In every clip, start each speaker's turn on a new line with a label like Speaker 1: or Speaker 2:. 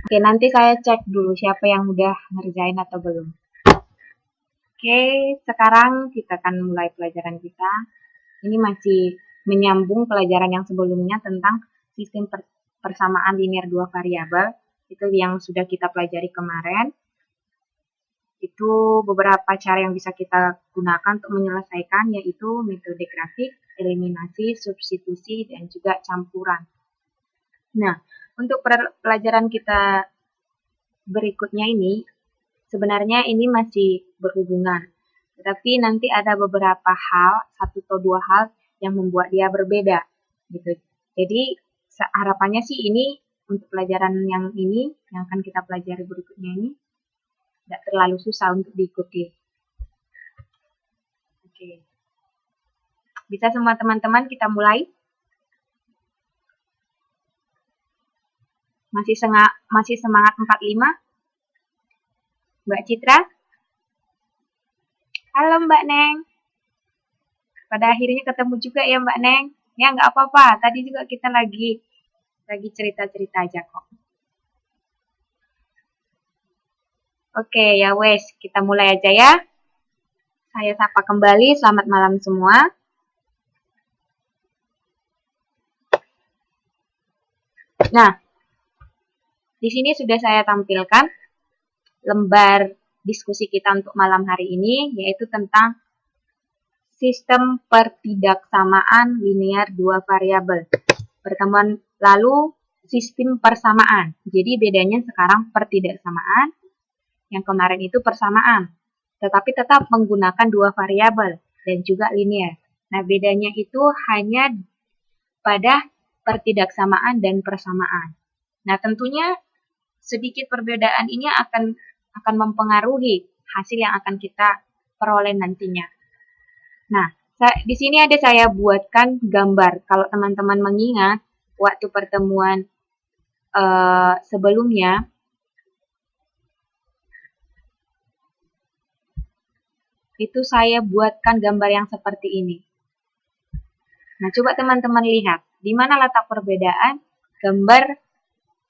Speaker 1: Oke, nanti saya cek dulu siapa yang udah ngerjain atau belum. Oke, sekarang kita akan mulai pelajaran kita. Ini masih menyambung pelajaran yang sebelumnya tentang sistem persamaan linear dua variabel. Itu yang sudah kita pelajari kemarin. Itu beberapa cara yang bisa kita gunakan untuk menyelesaikan, yaitu metode grafik, eliminasi, substitusi, dan juga campuran. Nah, untuk pelajaran kita berikutnya ini, sebenarnya ini masih berhubungan. Tetapi nanti ada beberapa hal, satu atau dua hal yang membuat dia berbeda. Gitu. Jadi, harapannya sih ini, untuk pelajaran yang ini, yang akan kita pelajari berikutnya ini, tidak terlalu susah untuk diikuti. Oke. Bisa semua teman-teman kita mulai? Masih semangat 45? Mbak Citra? Halo Mbak Neng. Pada akhirnya ketemu juga ya Mbak Neng. Ya nggak apa-apa, tadi juga kita lagi cerita-cerita aja kok. Oke ya wes, kita mulai aja ya. Saya sapa kembali, selamat malam semua. Nah, di sini sudah saya tampilkan lembar diskusi kita untuk malam hari ini, yaitu tentang sistem pertidaksamaan linear dua variabel. Pertemuan lalu sistem persamaan. Jadi bedanya sekarang pertidaksamaan, yang kemarin itu persamaan. Tetapi tetap menggunakan dua variabel dan juga linear. Nah, bedanya itu hanya pada pertidaksamaan dan persamaan. Nah, tentunya sedikit perbedaan ini akan mempengaruhi hasil yang akan kita peroleh nantinya. Nah, di sini ada saya buatkan gambar. Kalau teman-teman mengingat waktu pertemuan sebelumnya, itu saya buatkan gambar yang seperti ini. Nah, coba teman-teman lihat, di mana letak perbedaan gambar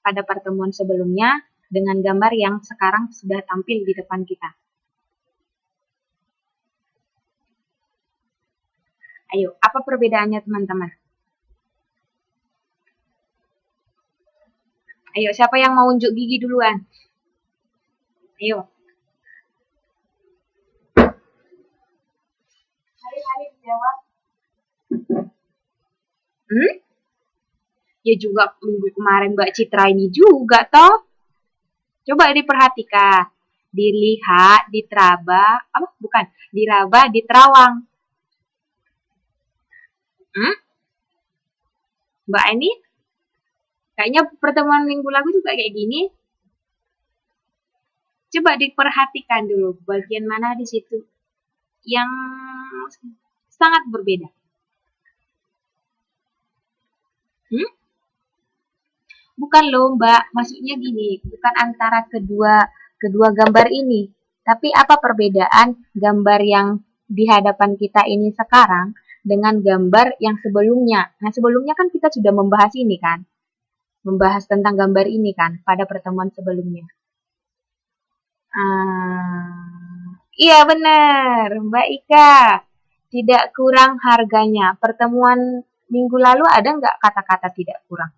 Speaker 1: pada pertemuan sebelumnya dengan gambar yang sekarang sudah tampil di depan kita. Ayo, apa perbedaannya teman-teman? Ayo, siapa yang mau unjuk gigi duluan? Ayo. Hari-hari dijawab. Ya juga minggu kemarin Mbak Citra ini juga toh. Coba diperhatikan. Dilihat, diteraba, diraba, diterawang. Mbak ini kayaknya pertemuan minggu lalu juga kayak gini. Coba diperhatikan dulu bagian mana di situ yang sangat berbeda. Bukan loh Mbak, maksudnya gini, bukan antara kedua gambar ini, tapi apa perbedaan gambar yang di hadapan kita ini sekarang dengan gambar yang sebelumnya. Nah, sebelumnya kan kita sudah membahas ini kan, membahas tentang gambar ini kan pada pertemuan sebelumnya. Iya benar, Mbak Ika. Tidak kurang harganya. Pertemuan minggu lalu ada nggak kata-kata tidak kurang?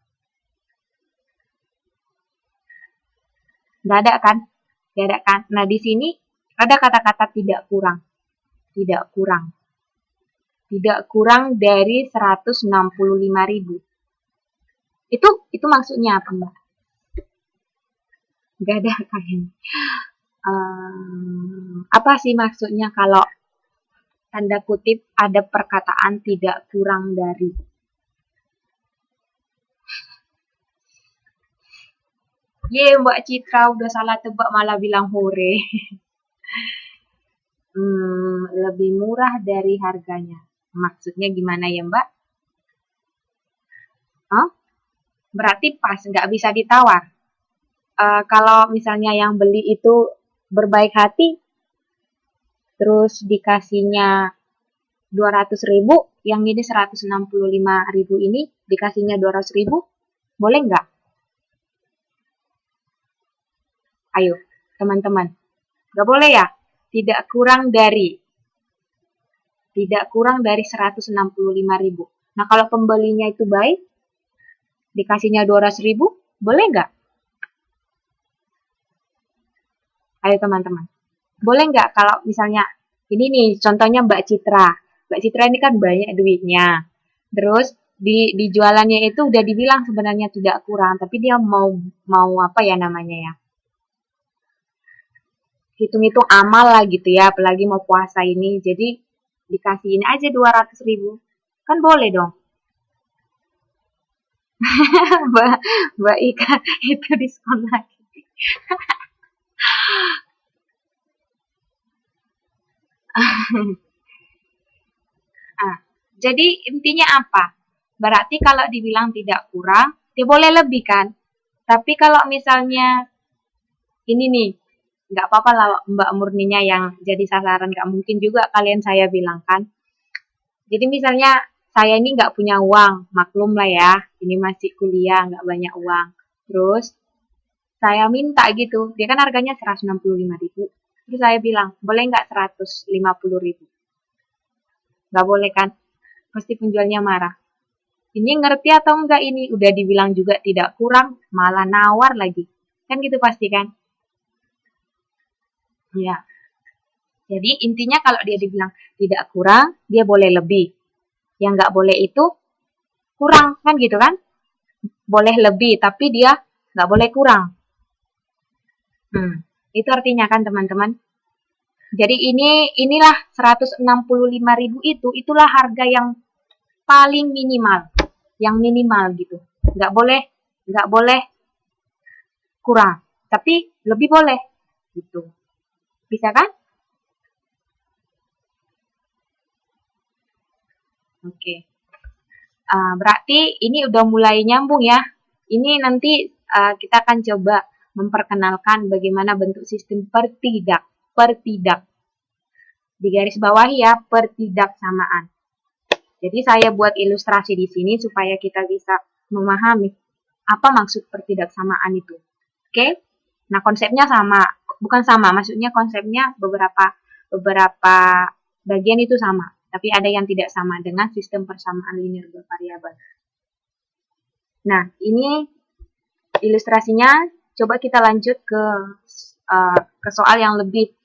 Speaker 1: Nggak ada kan? Nggak ada kan? Nah, di sini ada kata-kata tidak kurang. Tidak kurang. Tidak kurang dari 165.000. Itu maksudnya apa, Mbak? Nggak ada kayaknya. Apa sih maksudnya kalau tanda kutip ada perkataan tidak kurang dari? Mbak Citra udah salah tebak malah bilang hore. Lebih murah dari harganya. Maksudnya gimana ya Mbak? Berarti pas, nggak bisa ditawar. Kalau misalnya yang beli itu berbaik hati, terus dikasihnya 200.000, yang ini 165.000 ini dikasihnya 200.000, boleh nggak? Ayo, teman-teman. Nggak boleh ya? Tidak kurang dari 165.000. Nah, kalau pembelinya itu baik, dikasihnya 200.000, boleh nggak? Ayo teman-teman. Boleh nggak kalau misalnya, ini nih contohnya Mbak Citra. Mbak Citra ini kan banyak duitnya. Terus di jualannya itu udah dibilang sebenarnya tidak kurang, tapi dia mau apa ya namanya ya? Hitung-hitung amal lah gitu ya, apalagi mau puasa ini. Jadi dikasihin aja 200.000. Kan boleh dong. Mbak, Mbak Ika itu diskon lagi. Ah, jadi intinya apa? Berarti kalau dibilang tidak kurang, dia boleh lebih kan? Tapi kalau misalnya ini nih, nggak apa-apa lah Mbak Murninya yang jadi sasaran, nggak mungkin juga kalian saya bilang kan. Jadi misalnya saya ini nggak punya uang, maklum lah ya, ini masih kuliah, nggak banyak uang. Terus saya minta gitu, dia kan harganya 165.000. Terus saya bilang, boleh nggak 150.000? Nggak boleh kan? Pasti penjualnya marah. Ini ngerti atau enggak ini? Udah dibilang juga tidak kurang, malah nawar lagi. Kan gitu pasti kan? Iya. Jadi intinya kalau dia dibilang tidak kurang, dia boleh lebih. Yang nggak boleh itu kurang, kan gitu kan? Boleh lebih, tapi dia nggak boleh kurang. Itu artinya kan teman-teman. Jadi inilah 165.000 itulah harga yang paling minimal, yang minimal gitu. Nggak boleh, nggak boleh kurang, tapi lebih boleh gitu. Bisa kan? Oke. Berarti ini udah mulai nyambung ya. Ini nanti kita akan coba memperkenalkan bagaimana bentuk sistem pertidak. Pertidak. Di garis bawah ya, pertidaksamaan. Jadi saya buat ilustrasi di sini supaya kita bisa memahami apa maksud pertidaksamaan itu. Oke? Nah, konsepnya sama. Bukan sama, maksudnya konsepnya beberapa bagian itu sama. Tapi ada yang tidak sama dengan sistem persamaan linear bervariabel. Nah, ini ilustrasinya. Coba kita lanjut ke soal yang lebih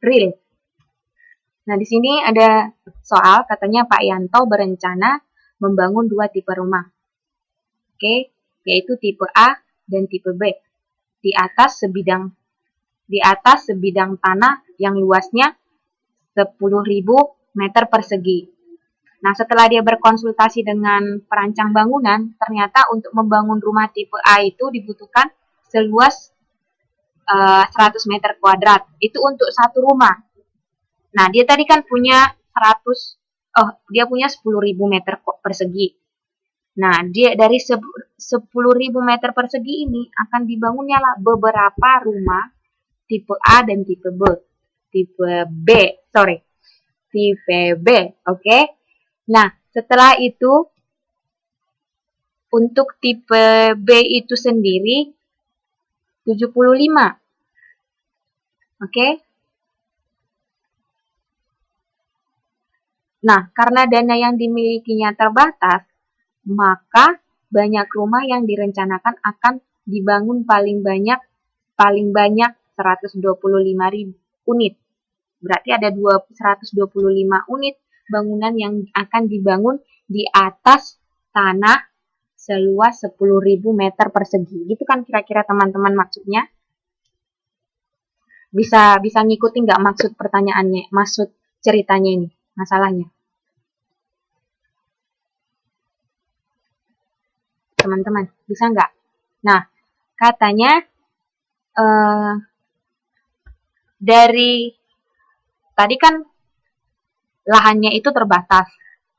Speaker 1: real. Nah, di sini ada soal katanya Pak Yanto berencana membangun 2 tipe rumah. Oke, yaitu tipe A dan tipe B. Di atas sebidang tanah yang luasnya 10.000 meter persegi. Nah, setelah dia berkonsultasi dengan perancang bangunan, ternyata untuk membangun rumah tipe A itu dibutuhkan seluas 100 meter kuadrat. Itu untuk satu rumah. Nah, dia tadi kan punya 10.000 meter persegi. Nah, dia dari 10.000 meter persegi ini akan dibangunnya lah beberapa rumah tipe A dan tipe B. Tipe B, oke? Nah, setelah itu untuk tipe B itu sendiri 75. Oke? Nah, karena dana yang dimilikinya terbatas, maka banyak rumah yang direncanakan akan dibangun paling banyak 125.000 unit. Berarti ada 125 unit bangunan yang akan dibangun di atas tanah seluas 10.000 meter persegi. Gitu kan kira-kira teman-teman maksudnya? Bisa ngikutin nggak maksud pertanyaannya, maksud ceritanya ini, masalahnya? Teman-teman, bisa nggak? Nah, katanya dari tadi kan lahannya itu terbatas,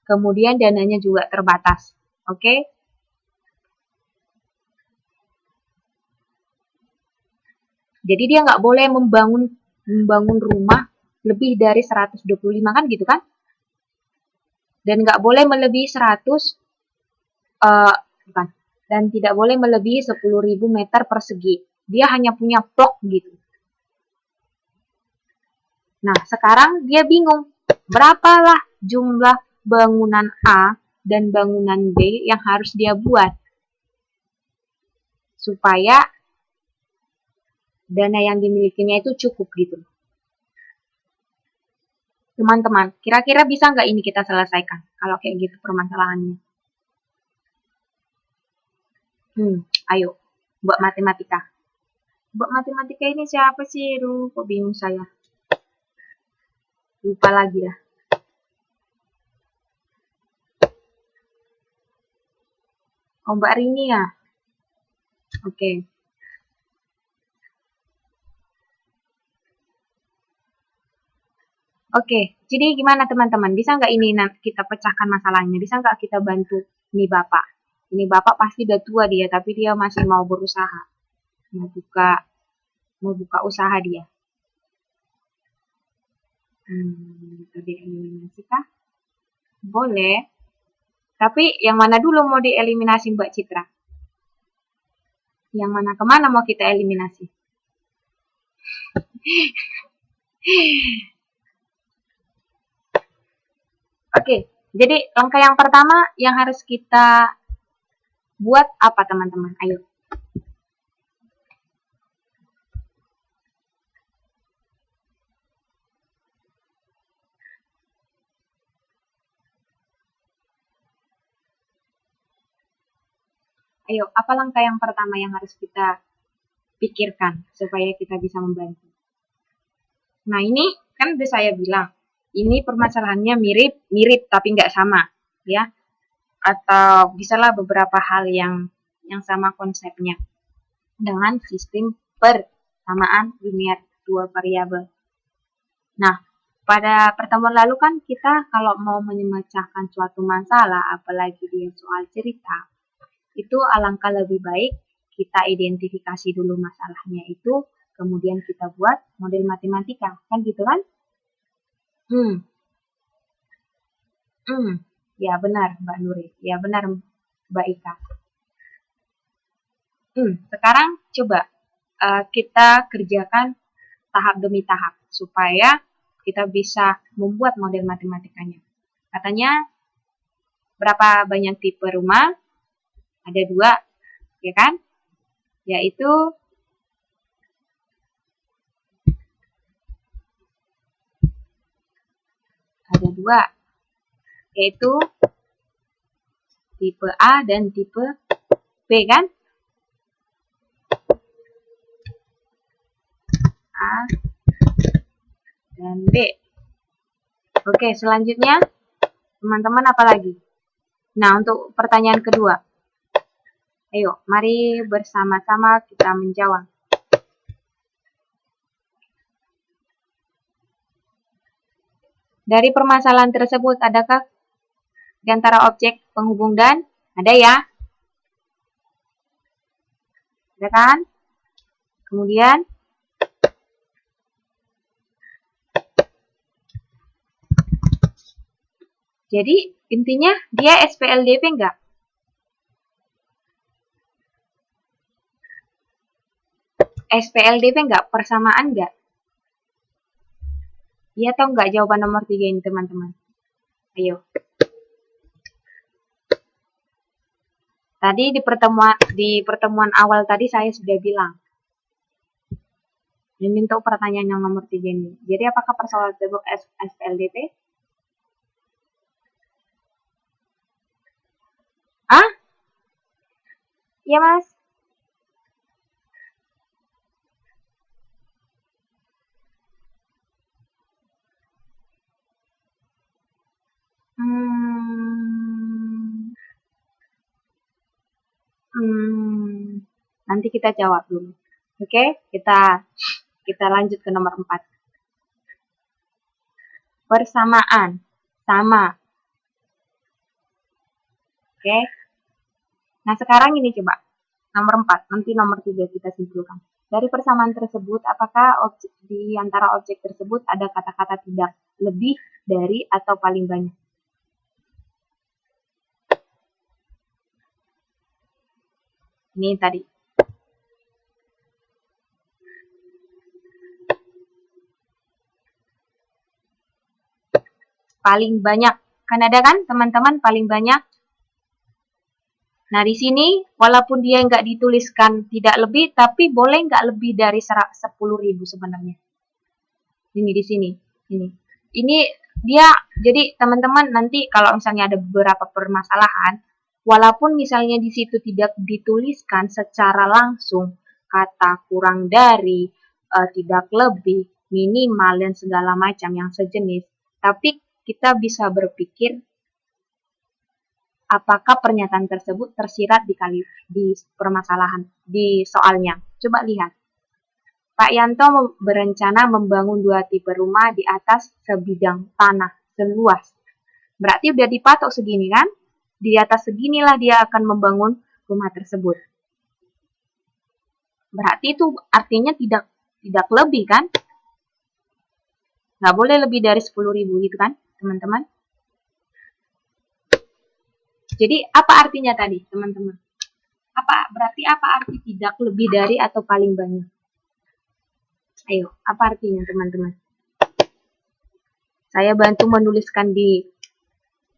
Speaker 1: kemudian dananya juga terbatas, oke? Jadi dia nggak boleh membangun rumah lebih dari 125 kan gitu kan? Dan nggak boleh melebihi 100 bukan, dan tidak boleh melebihi 10.000 meter persegi. Dia hanya punya blok gitu. Nah, sekarang dia bingung. Berapalah jumlah bangunan A dan bangunan B yang harus dia buat supaya dana yang dimilikinya itu cukup gitu. Teman-teman, kira-kira bisa nggak ini kita selesaikan kalau kayak gitu permasalahannya? Ayo, buat matematika. Buat matematika ini siapa sih? Kok bingung saya. Lupa lagi ya. Oh, Mbak Rini ya? Oke. Oke, jadi gimana teman-teman? Bisa nggak ini kita pecahkan masalahnya? Bisa nggak kita bantu ini Bapak? Ini Bapak pasti udah tua dia, tapi dia masih mau berusaha. Mau buka usaha dia. Bisa dieliminasi kah? Boleh. Tapi yang mana dulu mau dieliminasi Mbak Citra? Yang mana kemana mau kita eliminasi? Oke, jadi langkah yang pertama yang harus kita buat apa teman-teman? Ayo. Ayo, apa langkah yang pertama yang harus kita pikirkan supaya kita bisa membantu? Nah, ini kan udah saya bilang, ini permasalahannya mirip tapi nggak sama, ya. Atau bisalah beberapa hal yang sama konsepnya dengan sistem persamaan linear dua variabel. Nah, pada pertemuan lalu kan kita kalau mau memecahkan suatu masalah, apalagi dia soal cerita, itu alangkah lebih baik kita identifikasi dulu masalahnya itu, kemudian kita buat model matematika, kan gitu kan? Ya benar Mbak Nuri, ya benar Mbak Ika. Sekarang coba kita kerjakan tahap demi tahap supaya kita bisa membuat model matematikanya. Katanya berapa banyak tipe rumah? Ada 2, ya kan? Yaitu ada 2, yaitu tipe A dan tipe B kan? A dan B. Oke, selanjutnya teman-teman apa lagi? Nah, untuk pertanyaan kedua. Ayo, mari bersama-sama kita menjawab. Dari permasalahan tersebut, adakah di antara objek penghubung dan? Ada ya? Ada kan? Kemudian, jadi intinya dia SPLDP enggak? SPLDP enggak? Persamaan enggak? Iya atau enggak jawaban nomor 3 ini teman-teman? Ayo. Tadi di pertemuan awal tadi saya sudah bilang. Ini untuk pertanyaan yang nomor 3 ini. Jadi apakah persoalan tersebut SPLDP? Ah? Iya mas. Nanti kita jawab dulu. Oke, kita lanjut ke nomor 4. Persamaan, sama. Oke. Nah, sekarang ini coba. Nomor 4, nanti nomor 3 kita simpulkan. Dari persamaan tersebut, apakah di antara objek tersebut ada kata-kata tidak lebih dari atau paling banyak? Ini tadi. paling banyak. Kan ada kan teman-teman paling banyak? Nah di sini walaupun dia nggak dituliskan tidak lebih, tapi boleh nggak lebih dari 10.000 sebenarnya. Ini di sini. Ini dia, jadi teman-teman nanti kalau misalnya ada beberapa permasalahan, walaupun misalnya di situ tidak dituliskan secara langsung kata kurang dari, tidak lebih, minimal dan segala macam yang sejenis, tapi kita bisa berpikir apakah pernyataan tersebut tersirat di permasalahan di soalnya. Coba lihat. Pak Yanto berencana membangun 2 tipe rumah di atas sebidang tanah seluas. Berarti udah dipatok segini kan? Di atas seginilah dia akan membangun rumah tersebut. Berarti itu artinya tidak lebih kan? Nggak boleh lebih dari 10.000 gitu kan, teman-teman? Jadi apa artinya tadi, teman-teman? Berarti apa arti tidak lebih dari atau paling banyak? Ayo, apa artinya teman-teman? Saya bantu menuliskan di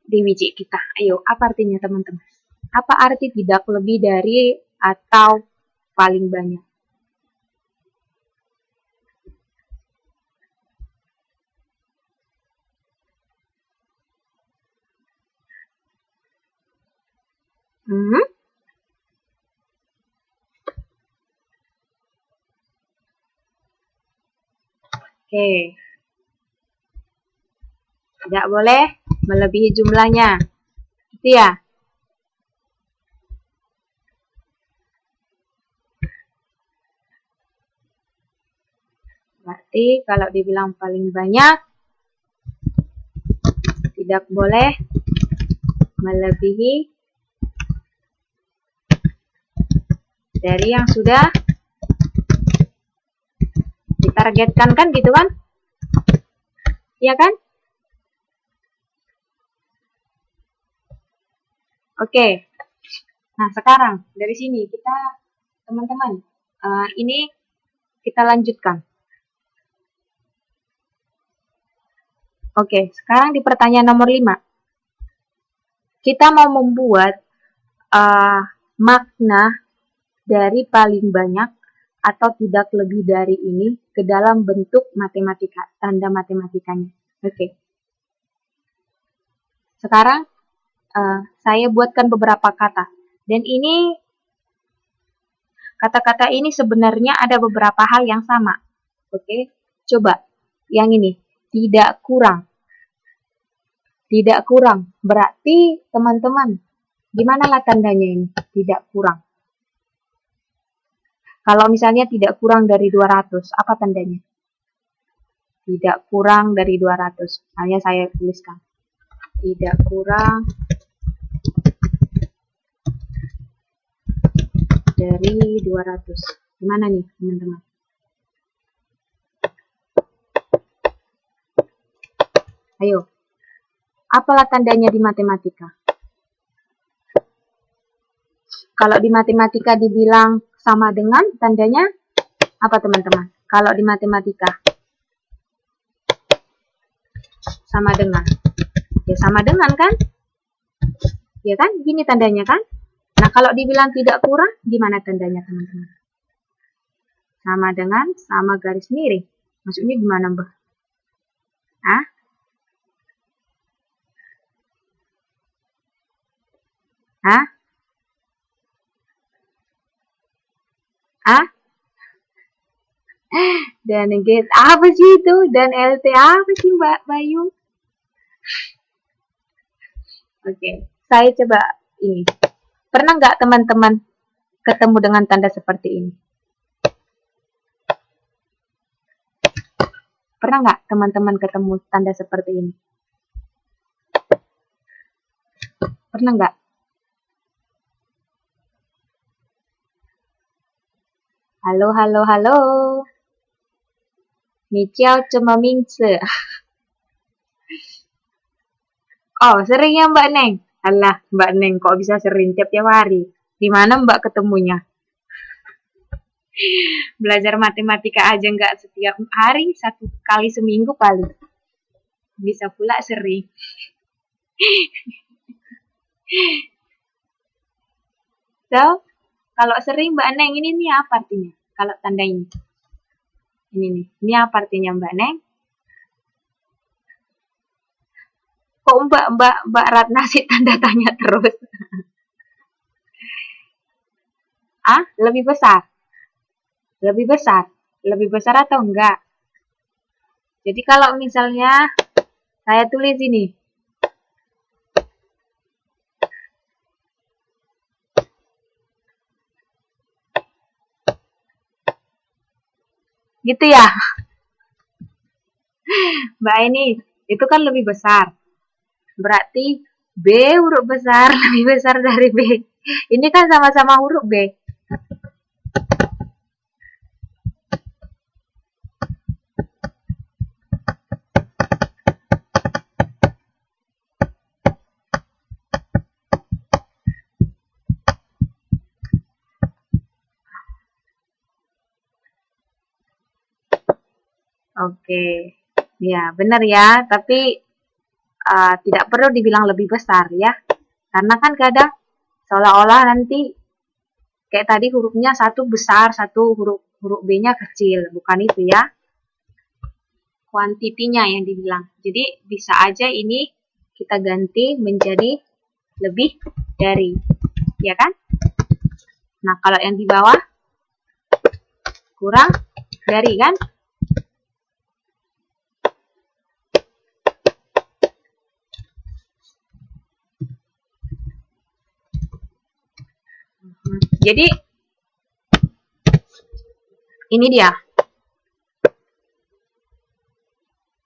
Speaker 1: wiji kita. Ayo, apa artinya teman-teman? Apa arti tidak lebih dari atau paling banyak? Oke. Tidak boleh melebihi jumlahnya. Gitu ya. Berarti kalau dibilang paling banyak, tidak boleh melebihi dari yang sudah ditargetkan kan gitu kan? Iya kan? Oke. Nah, sekarang dari sini kita teman-teman ini kita lanjutkan. Oke, sekarang di pertanyaan nomor 5. Kita mau membuat makna dari paling banyak atau tidak lebih dari ini ke dalam bentuk matematika, tanda matematikanya. Oke. Sekarang saya buatkan beberapa kata. Dan ini kata-kata ini sebenarnya ada beberapa hal yang sama. Oke. Coba yang ini, tidak kurang. Tidak kurang. Berarti teman-teman, gimana lah tandanya ini? Tidak kurang. Kalau misalnya tidak kurang dari 200, apa tandanya? Tidak kurang dari 200. Misalnya saya tuliskan. Tidak kurang dari 200. Gimana nih, teman-teman? Ayo. Apalah tandanya di matematika? Kalau di matematika dibilang sama dengan, tandanya apa teman-teman? Kalau di matematika sama dengan, ya sama dengan kan? Ya kan? Gini tandanya kan? Nah kalau dibilang tidak kurang, gimana tandanya teman-teman? Sama dengan, sama garis miring. Maksudnya gimana Mbak? Hah? Hah? Hah? Dan get apa sih itu? Dan LT apa sih Mbak Bayu? Oke, saya coba ini. Pernah nggak teman-teman ketemu dengan tanda seperti ini? Pernah nggak teman-teman ketemu tanda seperti ini? Pernah nggak? Halo, halo, halo. Michiao cuma mingse. Oh, sering ya Mbak Neng? Alah, Mbak Neng kok bisa sering tiap hari? Di mana Mbak ketemunya? Belajar matematika aja nggak setiap hari, 1 kali seminggu paling. bisa pula sering. So, kalau sering Mbak Neng ini nih apa artinya? Kalau tanda ini. Ini nih. Ini apa artinya Mbak Neng? Kok Mbak Ratna sih tanda tanya terus? Ah, lebih besar. Lebih besar. Lebih besar atau enggak? Jadi kalau misalnya saya tulis ini. Gitu ya. Mbak ini itu kan lebih besar. Berarti B huruf besar lebih besar dari B. Ini kan sama-sama huruf B. Oke, ya benar ya. Tapi tidak perlu dibilang lebih besar ya. Karena kan kadang seolah-olah nanti kayak tadi hurufnya satu besar, satu huruf B-nya kecil. Bukan itu ya. Kuantitinya yang dibilang. Jadi bisa aja ini kita ganti menjadi lebih dari. Ya kan? Nah, kalau yang di bawah kurang dari kan? Jadi ini dia.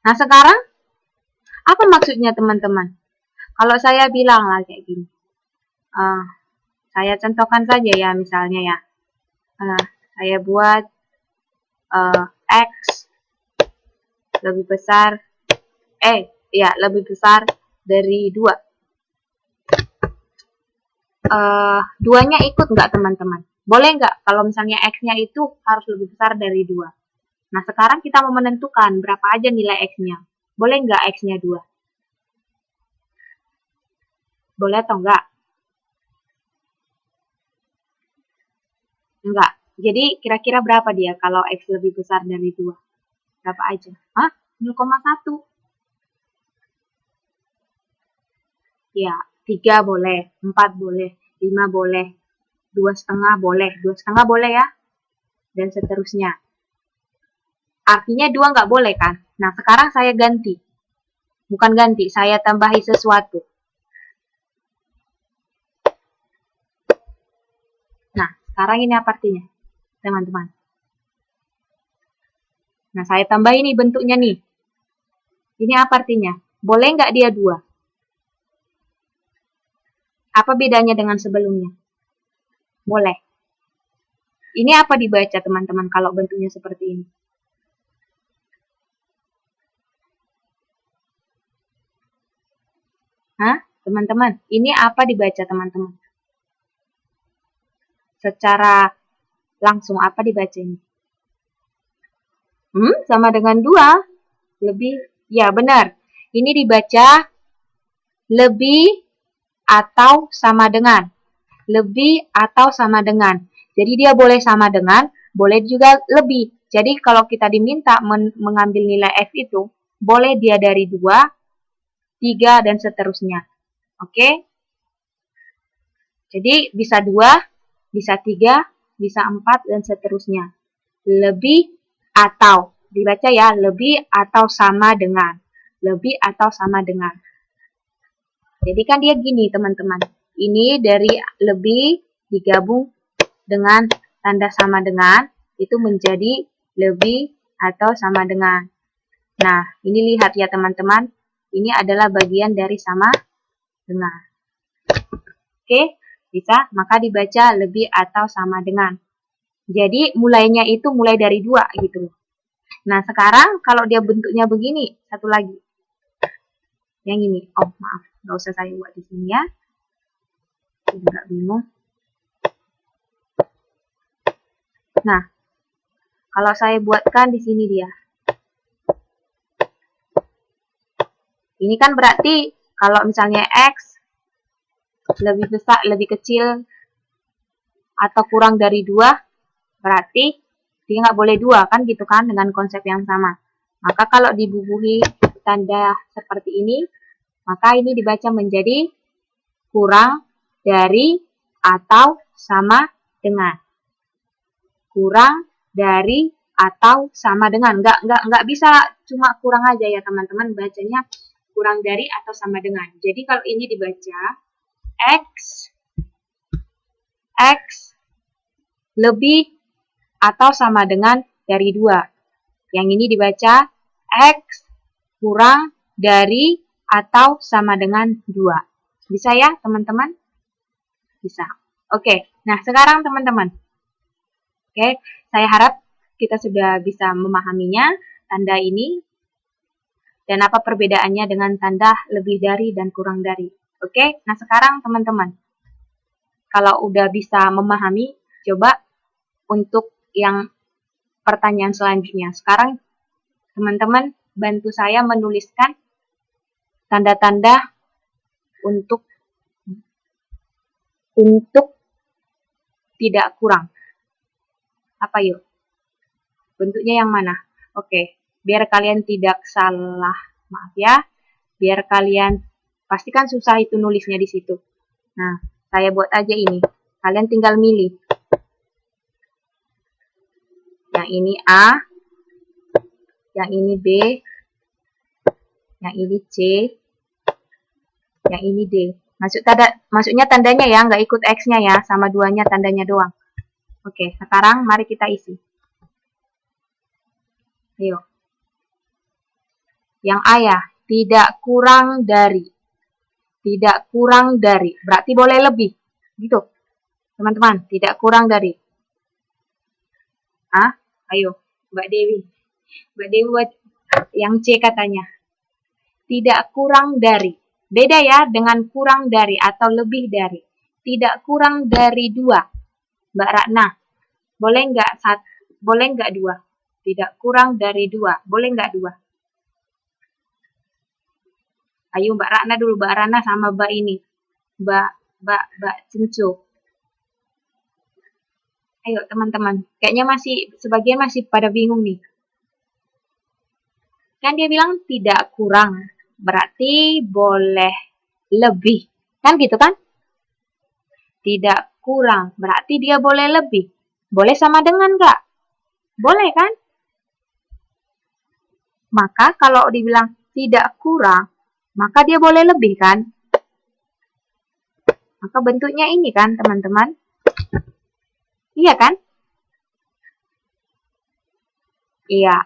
Speaker 1: Nah, sekarang apa maksudnya teman-teman? Kalau saya bilang lah kayak gini. Saya contohkan saja ya, misalnya ya. Saya buat X lebih besar lebih besar dari 2. Duanya ikut nggak teman-teman? Boleh nggak kalau misalnya X-nya itu harus lebih besar dari 2? Nah, sekarang kita mau menentukan berapa aja nilai X-nya. Boleh nggak X-nya 2? Boleh atau enggak? Enggak. Jadi kira-kira berapa dia kalau X lebih besar dari 2? Berapa aja? 0,1. Ya, 3 boleh, 4 boleh, 5 boleh, 2,5 boleh, 2,5 boleh ya, dan seterusnya. Artinya 2 nggak boleh kan? Nah, sekarang saya ganti. Bukan ganti, saya tambahi sesuatu. Nah, sekarang ini apa artinya, teman-teman? Nah, saya tambah ini bentuknya nih. Ini apa artinya? Boleh nggak dia 2? Apa bedanya dengan sebelumnya? Boleh. Ini apa dibaca teman-teman kalau bentuknya seperti ini? Hah? Teman-teman, ini apa dibaca teman-teman? Secara langsung apa dibaca ini? Sama dengan 2. Lebih, ya benar. Ini dibaca lebih atau sama dengan. Lebih atau sama dengan. Jadi dia boleh sama dengan, boleh juga lebih. Jadi kalau kita diminta mengambil nilai F itu, boleh dia dari 2, 3, dan seterusnya. Oke? Jadi bisa 2, bisa 3, bisa 4, dan seterusnya. Lebih atau. Dibaca ya, lebih atau sama dengan. Lebih atau sama dengan. Jadi kan dia gini teman-teman. Ini dari lebih digabung dengan tanda sama dengan, itu menjadi lebih atau sama dengan. Nah, ini lihat ya teman-teman. Ini adalah bagian dari sama dengan. Oke, bisa? Maka dibaca lebih atau sama dengan. Jadi mulainya itu mulai dari 2 gitu. Nah, sekarang kalau dia bentuknya begini, satu lagi. Yang ini. Oh, maaf. Nggak usah saya buat di sini ya. Nggak bingung. Nah, kalau saya buatkan di sini dia. Ini kan berarti kalau misalnya X lebih besar, lebih kecil atau kurang dari 2, berarti dia nggak boleh 2, kan gitu kan, dengan konsep yang sama. Maka kalau dibubuhi tanda seperti ini, maka ini dibaca menjadi kurang dari atau sama dengan. Kurang dari atau sama dengan. Nggak bisa cuma kurang aja ya teman-teman, bacanya kurang dari atau sama dengan. Jadi kalau ini dibaca X lebih atau sama dengan dari 2. Yang ini dibaca X kurang dari atau sama dengan 2. Bisa ya teman-teman? Bisa. Oke, nah sekarang teman-teman. Oke, saya harap kita sudah bisa memahaminya, tanda ini, dan apa perbedaannya dengan tanda lebih dari dan kurang dari. Oke, nah sekarang teman-teman, kalau udah bisa memahami, coba untuk yang pertanyaan selanjutnya. Sekarang teman-teman bantu saya menuliskan tanda-tanda untuk tidak kurang. Apa yuk? Bentuknya yang mana? Oke, biar kalian tidak salah, maaf ya. Biar kalian, pastikan susah itu nulisnya di situ. Nah, saya buat aja ini. Kalian tinggal milih. Yang ini A, yang ini B, yang ini C, yang ini D. Maksudnya tandanya ya, nggak ikut X-nya ya, sama 2-nya tandanya doang. Oke, sekarang mari kita isi. Ayo. Yang A ya, tidak kurang dari. Tidak kurang dari, berarti boleh lebih. Gitu. Teman-teman, tidak kurang dari. Ah, ayo, Mbak Dewi. Mbak Dewi buat yang C katanya. Tidak kurang dari. Beda ya dengan kurang dari atau lebih dari. Tidak kurang dari 2. Mbak Ratna, boleh nggak 2? Tidak kurang dari 2. Boleh nggak 2? Ayo Mbak Ratna dulu, Mbak Ratna sama Mbak ini. Mbak Cinco. Ayo teman-teman, kayaknya sebagian masih pada bingung nih. Kan dia bilang tidak kurang, berarti boleh lebih. Kan gitu kan? Tidak kurang, berarti dia boleh lebih. Boleh sama dengan nggak? Boleh kan? Maka kalau dibilang tidak kurang, maka dia boleh lebih kan? Maka bentuknya ini kan teman-teman? Iya kan? Iya.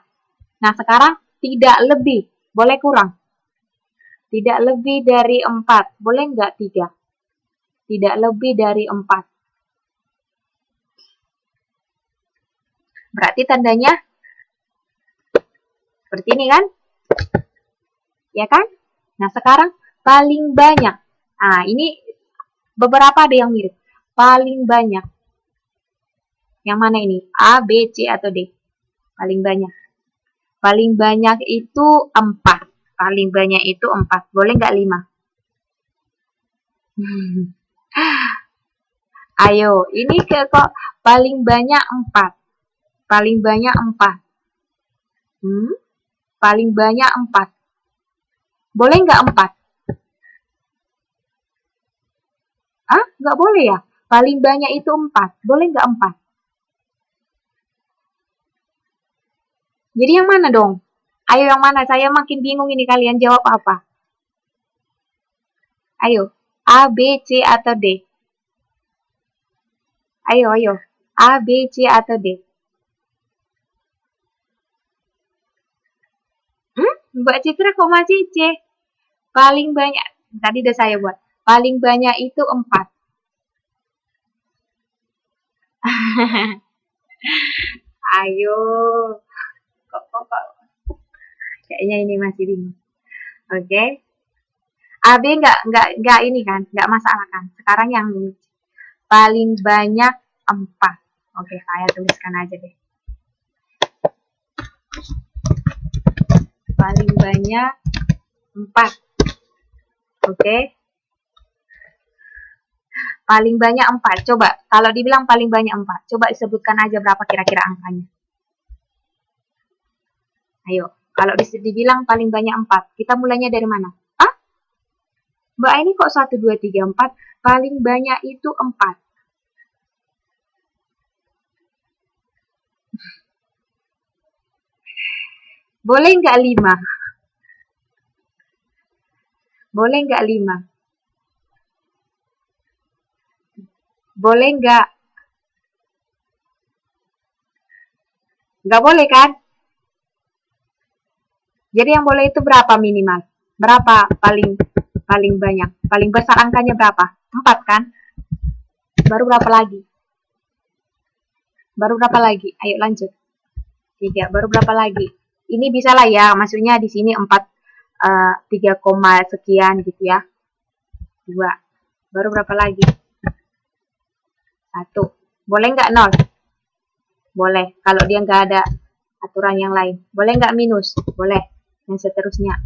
Speaker 1: Nah sekarang tidak lebih, boleh kurang. Tidak lebih dari 4, boleh nggak 3? Tidak lebih dari 4. Berarti tandanya seperti ini kan? Ya kan? Nah sekarang paling banyak. Nah ini beberapa ada yang mirip. Paling banyak. Yang mana ini? A, B, C, atau D? Paling banyak. Paling banyak itu 4. Paling banyak itu 4. Boleh nggak 5? Ayo, ini kok paling banyak 4. Paling banyak 4. Paling banyak 4. Boleh nggak 4? Ah, nggak boleh ya? Paling banyak itu 4. Boleh nggak 4? Jadi yang mana dong? Ayo yang mana? Saya makin bingung ini, kalian jawab apa? Ayo, A, B, C, atau D? Ayo. A, B, C, atau D? Mbak Citra kok masih C? Paling banyak, tadi udah saya buat. Paling banyak itu 4. Ayo. Kok. Kayaknya ini masih bingung. Oke. AB nggak ini kan, nggak masalah kan. Sekarang yang paling banyak 4. Oke, saya tuliskan aja deh. Paling banyak 4. Oke. Paling banyak 4. Coba, kalau dibilang paling banyak 4, coba disebutkan aja berapa kira-kira angkanya. Ayo, kalau dibilang paling banyak 4, kita mulainya dari mana? Ah? Mbak ini kok 1, 2, 3, 4? Paling banyak itu 4. Boleh nggak 5? Boleh nggak 5? Boleh nggak? Nggak boleh kan? Jadi yang boleh itu berapa minimal? Berapa paling banyak? Paling besar angkanya berapa? 4 kan? Baru berapa lagi? Baru berapa lagi? Ayo lanjut. 3. Baru berapa lagi? Ini bisa lah ya, maksudnya di sini 4, 3, sekian gitu ya. 2. Baru berapa lagi? 1. Boleh nggak 0? Boleh. Kalau dia nggak ada aturan yang lain. Boleh nggak minus? Boleh. Dan seterusnya.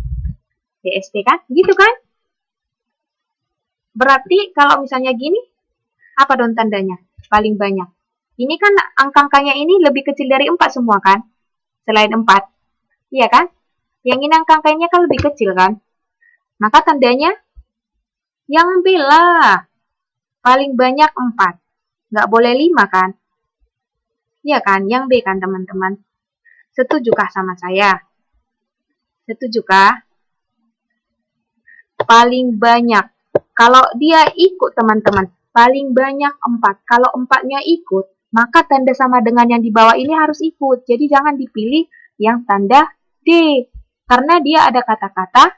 Speaker 1: DST kan? Gitu kan? Berarti kalau misalnya gini, apa dong tandanya? Paling banyak. Ini kan angka-angkanya ini lebih kecil dari 4 semua kan? Selain 4. Iya kan? Yang ini angka-angkanya kan lebih kecil kan? Maka tandanya yang B lah. Paling banyak 4. Nggak boleh 5 kan? Iya kan? Yang B kan teman-teman? Setujukah sama saya? Setujukah? Paling banyak. Kalau dia ikut teman-teman, paling banyak 4. Kalau 4-nya ikut, maka tanda sama dengan yang di bawah ini harus ikut. Jadi jangan dipilih yang tanda D. Karena dia ada kata-kata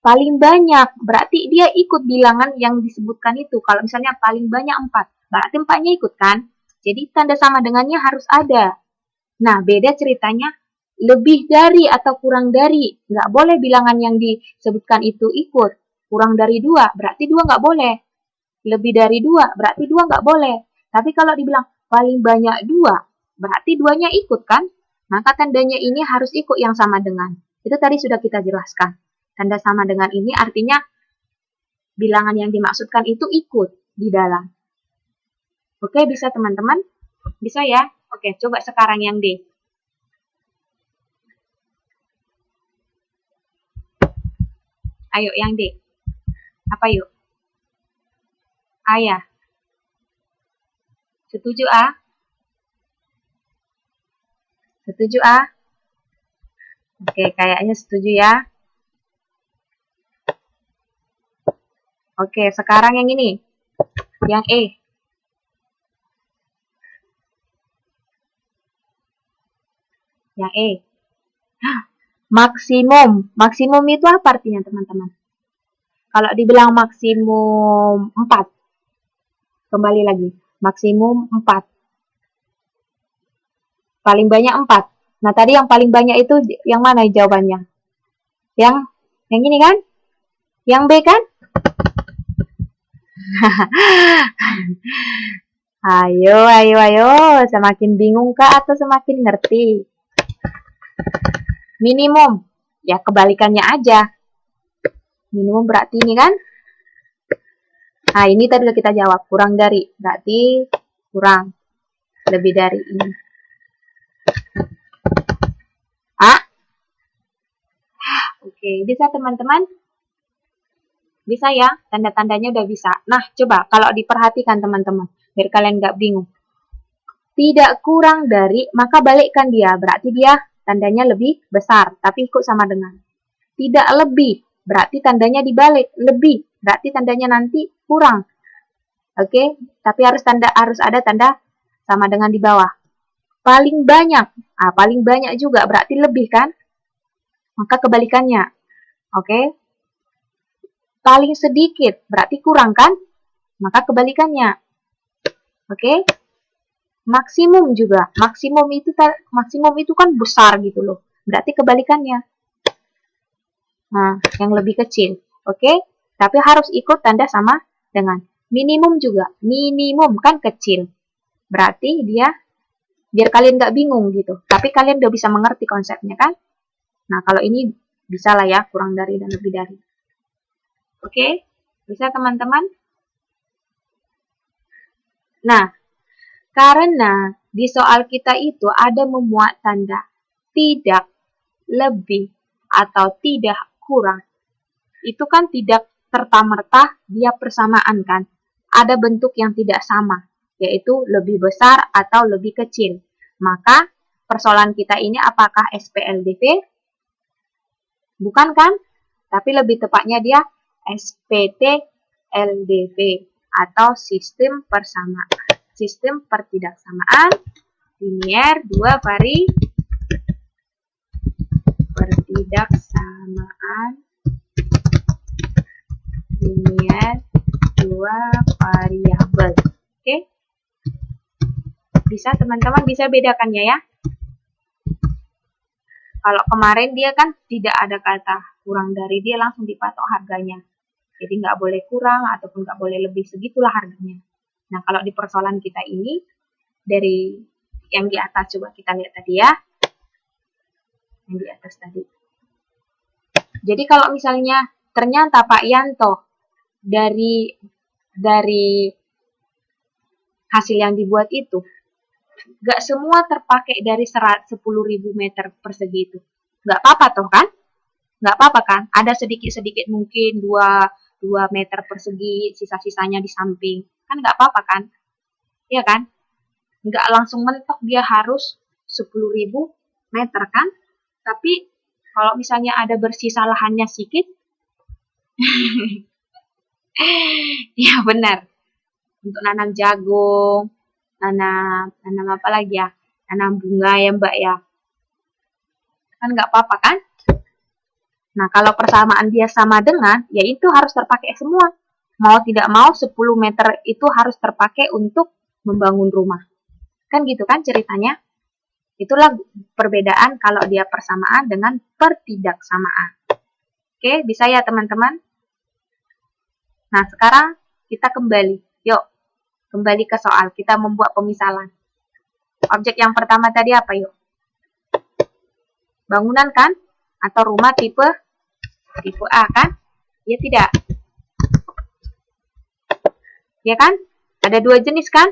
Speaker 1: paling banyak. Berarti dia ikut bilangan yang disebutkan itu. Kalau misalnya paling banyak 4, berarti 4-nya ikut kan? Jadi tanda sama dengannya harus ada. Nah, beda ceritanya lebih dari atau kurang dari. Nggak boleh bilangan yang disebutkan itu ikut. Kurang dari 2, berarti 2 nggak boleh. Lebih dari 2, berarti 2 nggak boleh. Tapi kalau dibilang paling banyak 2, berarti 2-nya ikut kan? Maka tandanya ini harus ikut yang sama dengan. Itu tadi sudah kita jelaskan. Tanda sama dengan ini artinya bilangan yang dimaksudkan itu ikut di dalam. Oke, bisa teman-teman? Bisa ya? Oke, coba sekarang yang D. Ayo, yang D. Apa yuk? A ya? Setuju A? Setuju A? Oke, kayaknya setuju ya. Oke, sekarang yang ini. Yang E. Yang E. Maksimum. Maksimum itu apa artinya teman-teman? Kalau dibilang maksimum 4. Kembali lagi. Maksimum 4. Paling banyak 4. Nah, tadi yang paling banyak itu yang mana jawabannya? Yang ini kan? Yang B kan? Ayo. Semakin bingung kah atau semakin ngerti? Minimum. Ya, kebalikannya aja. Minimum berarti ini kan? Nah, ini tadi udah kita jawab. Kurang dari. Berarti kurang. Lebih dari ini. A? Oke, bisa teman-teman? Bisa ya? Tanda-tandanya udah bisa. Nah, coba kalau diperhatikan teman-teman. Biar kalian nggak bingung. Tidak kurang dari, maka balikkan dia. Berarti dia tandanya lebih besar, tapi ikut sama dengan. Tidak lebih, berarti tandanya dibalik. Lebih, berarti tandanya nanti kurang. Oke, tapi harus ada tanda sama dengan di bawah. Paling banyak, paling banyak juga berarti lebih kan? Maka kebalikannya. Oke. Paling sedikit berarti kurang kan? Maka kebalikannya. Oke. Maksimum juga. Maksimum itu kan besar gitu loh. Berarti kebalikannya. Nah, yang lebih kecil. Oke? Tapi harus ikut tanda sama dengan minimum juga. Minimum kan kecil. Berarti dia biar kalian nggak bingung gitu. Tapi kalian udah bisa mengerti konsepnya kan? Nah, kalau ini bisa lah ya, kurang dari dan lebih dari. Oke, bisa teman-teman? Nah, karena di soal kita itu ada memuat tanda tidak, lebih, atau tidak kurang. Itu kan tidak serta-merta dia persamaan kan. Ada bentuk yang tidak sama, yaitu lebih besar atau lebih kecil. Maka persoalan kita ini apakah SPLDV? Bukan kan? Tapi lebih tepatnya dia SPT-LDV atau sistem persamaan. Sistem pertidaksamaan linier 2 vari pertidaksamaan linier 2 variabel. Oke? Bisa teman-teman bisa bedakannya ya. Kalau kemarin dia kan tidak ada kata kurang dari, dia langsung dipatok harganya. Jadi nggak boleh kurang ataupun nggak boleh lebih, segitulah harganya. Nah, kalau di persoalan kita ini, dari yang di atas coba kita lihat tadi ya. Yang di atas tadi. Jadi kalau misalnya ternyata Pak Yanto dari hasil yang dibuat itu, nggak semua terpakai dari 10.000 meter persegi itu. Nggak apa-apa toh kan? Nggak apa-apa kan? Ada sedikit-sedikit mungkin 2 meter persegi, sisa-sisanya di samping. Kan nggak apa-apa kan? Iya kan? Nggak langsung mentok dia harus 10.000 meter kan? Tapi kalau misalnya ada bersisa lahannya sedikit, ya benar. Untuk nanam jagung, nanam apa lagi ya? Nanam bunga ya Mbak ya. Kan nggak apa-apa kan? Nah, kalau persamaan dia sama dengan, ya itu harus terpakai semua. Mau tidak mau 10 meter itu harus terpakai untuk membangun rumah. Kan gitu kan ceritanya? Itulah perbedaan kalau dia persamaan dengan pertidaksamaan. Oke, bisa ya teman-teman? Nah, sekarang kita kembali. Yuk, kembali ke soal. Kita membuat pemisalan. Objek yang pertama tadi apa yuk? Bangunan kan? Atau rumah tipe A kan? Ya tidak? Ya kan? Ada 2 jenis kan?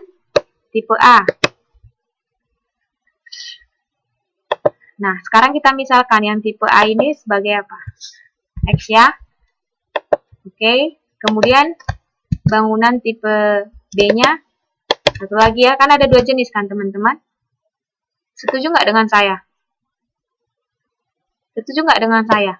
Speaker 1: Tipe A. Nah, sekarang kita misalkan yang tipe A ini sebagai apa? X ya. Oke. Kemudian bangunan tipe B-nya satu lagi ya. Kan ada 2 jenis kan teman-teman? Setuju nggak dengan saya? Setuju nggak dengan saya?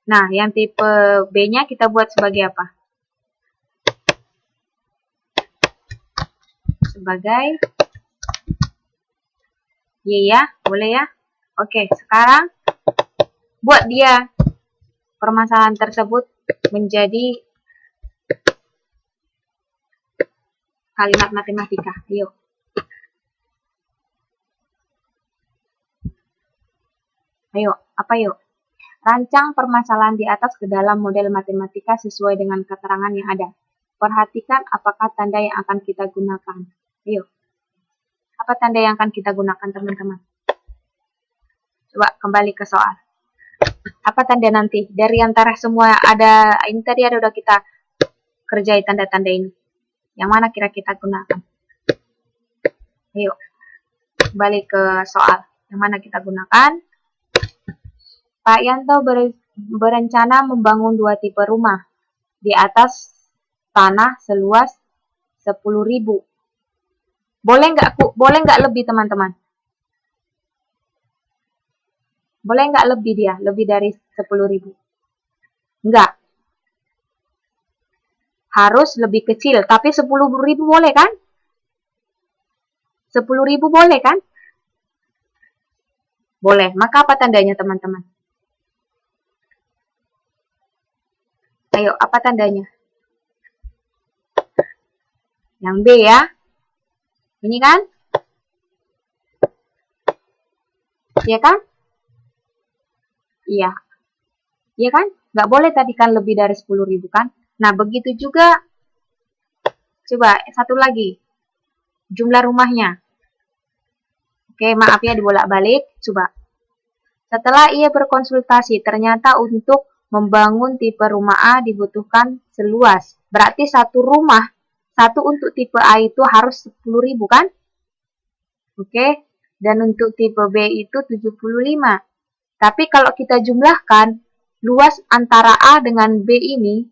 Speaker 1: Nah, yang tipe B-nya kita buat sebagai apa? Sebagai Y ya, boleh ya? Oke, sekarang buat dia permasalahan tersebut menjadi kalimat matematika. Ayo. Ayo, apa yuk? Rancang permasalahan di atas ke dalam model matematika sesuai dengan keterangan yang ada. Perhatikan apakah tanda yang akan kita gunakan. Ayo. Apa tanda yang akan kita gunakan, teman-teman? Coba kembali ke soal. Apa tanda nanti? Dari antara semua ada, ini tadi ada udah kita kerjai tanda-tanda ini. Yang mana kira kita gunakan? Ayo. Kembali ke soal. Yang mana kita gunakan? Pak Yanto berencana membangun 2 tipe rumah di atas tanah seluas 10.000. Boleh nggak lebih teman-teman? Boleh nggak lebih dia? Lebih dari 10.000? Enggak. Harus lebih kecil, tapi 10.000 boleh kan? 10.000 boleh kan? Boleh. Maka apa tandanya teman-teman? Ayo, apa tandanya? Yang B ya. Ini kan? Iya kan? Iya. Iya kan? Nggak boleh tadi kan lebih dari 10.000 kan? Nah, begitu juga. Coba, satu lagi. Jumlah rumahnya. Oke, maaf ya dibolak-balik. Coba. Setelah ia berkonsultasi, ternyata untuk membangun tipe rumah A dibutuhkan seluas. Berarti satu rumah, satu untuk tipe A itu harus 10.000 kan? Oke, dan untuk tipe B itu 75. Tapi kalau kita jumlahkan, luas antara A dengan B ini,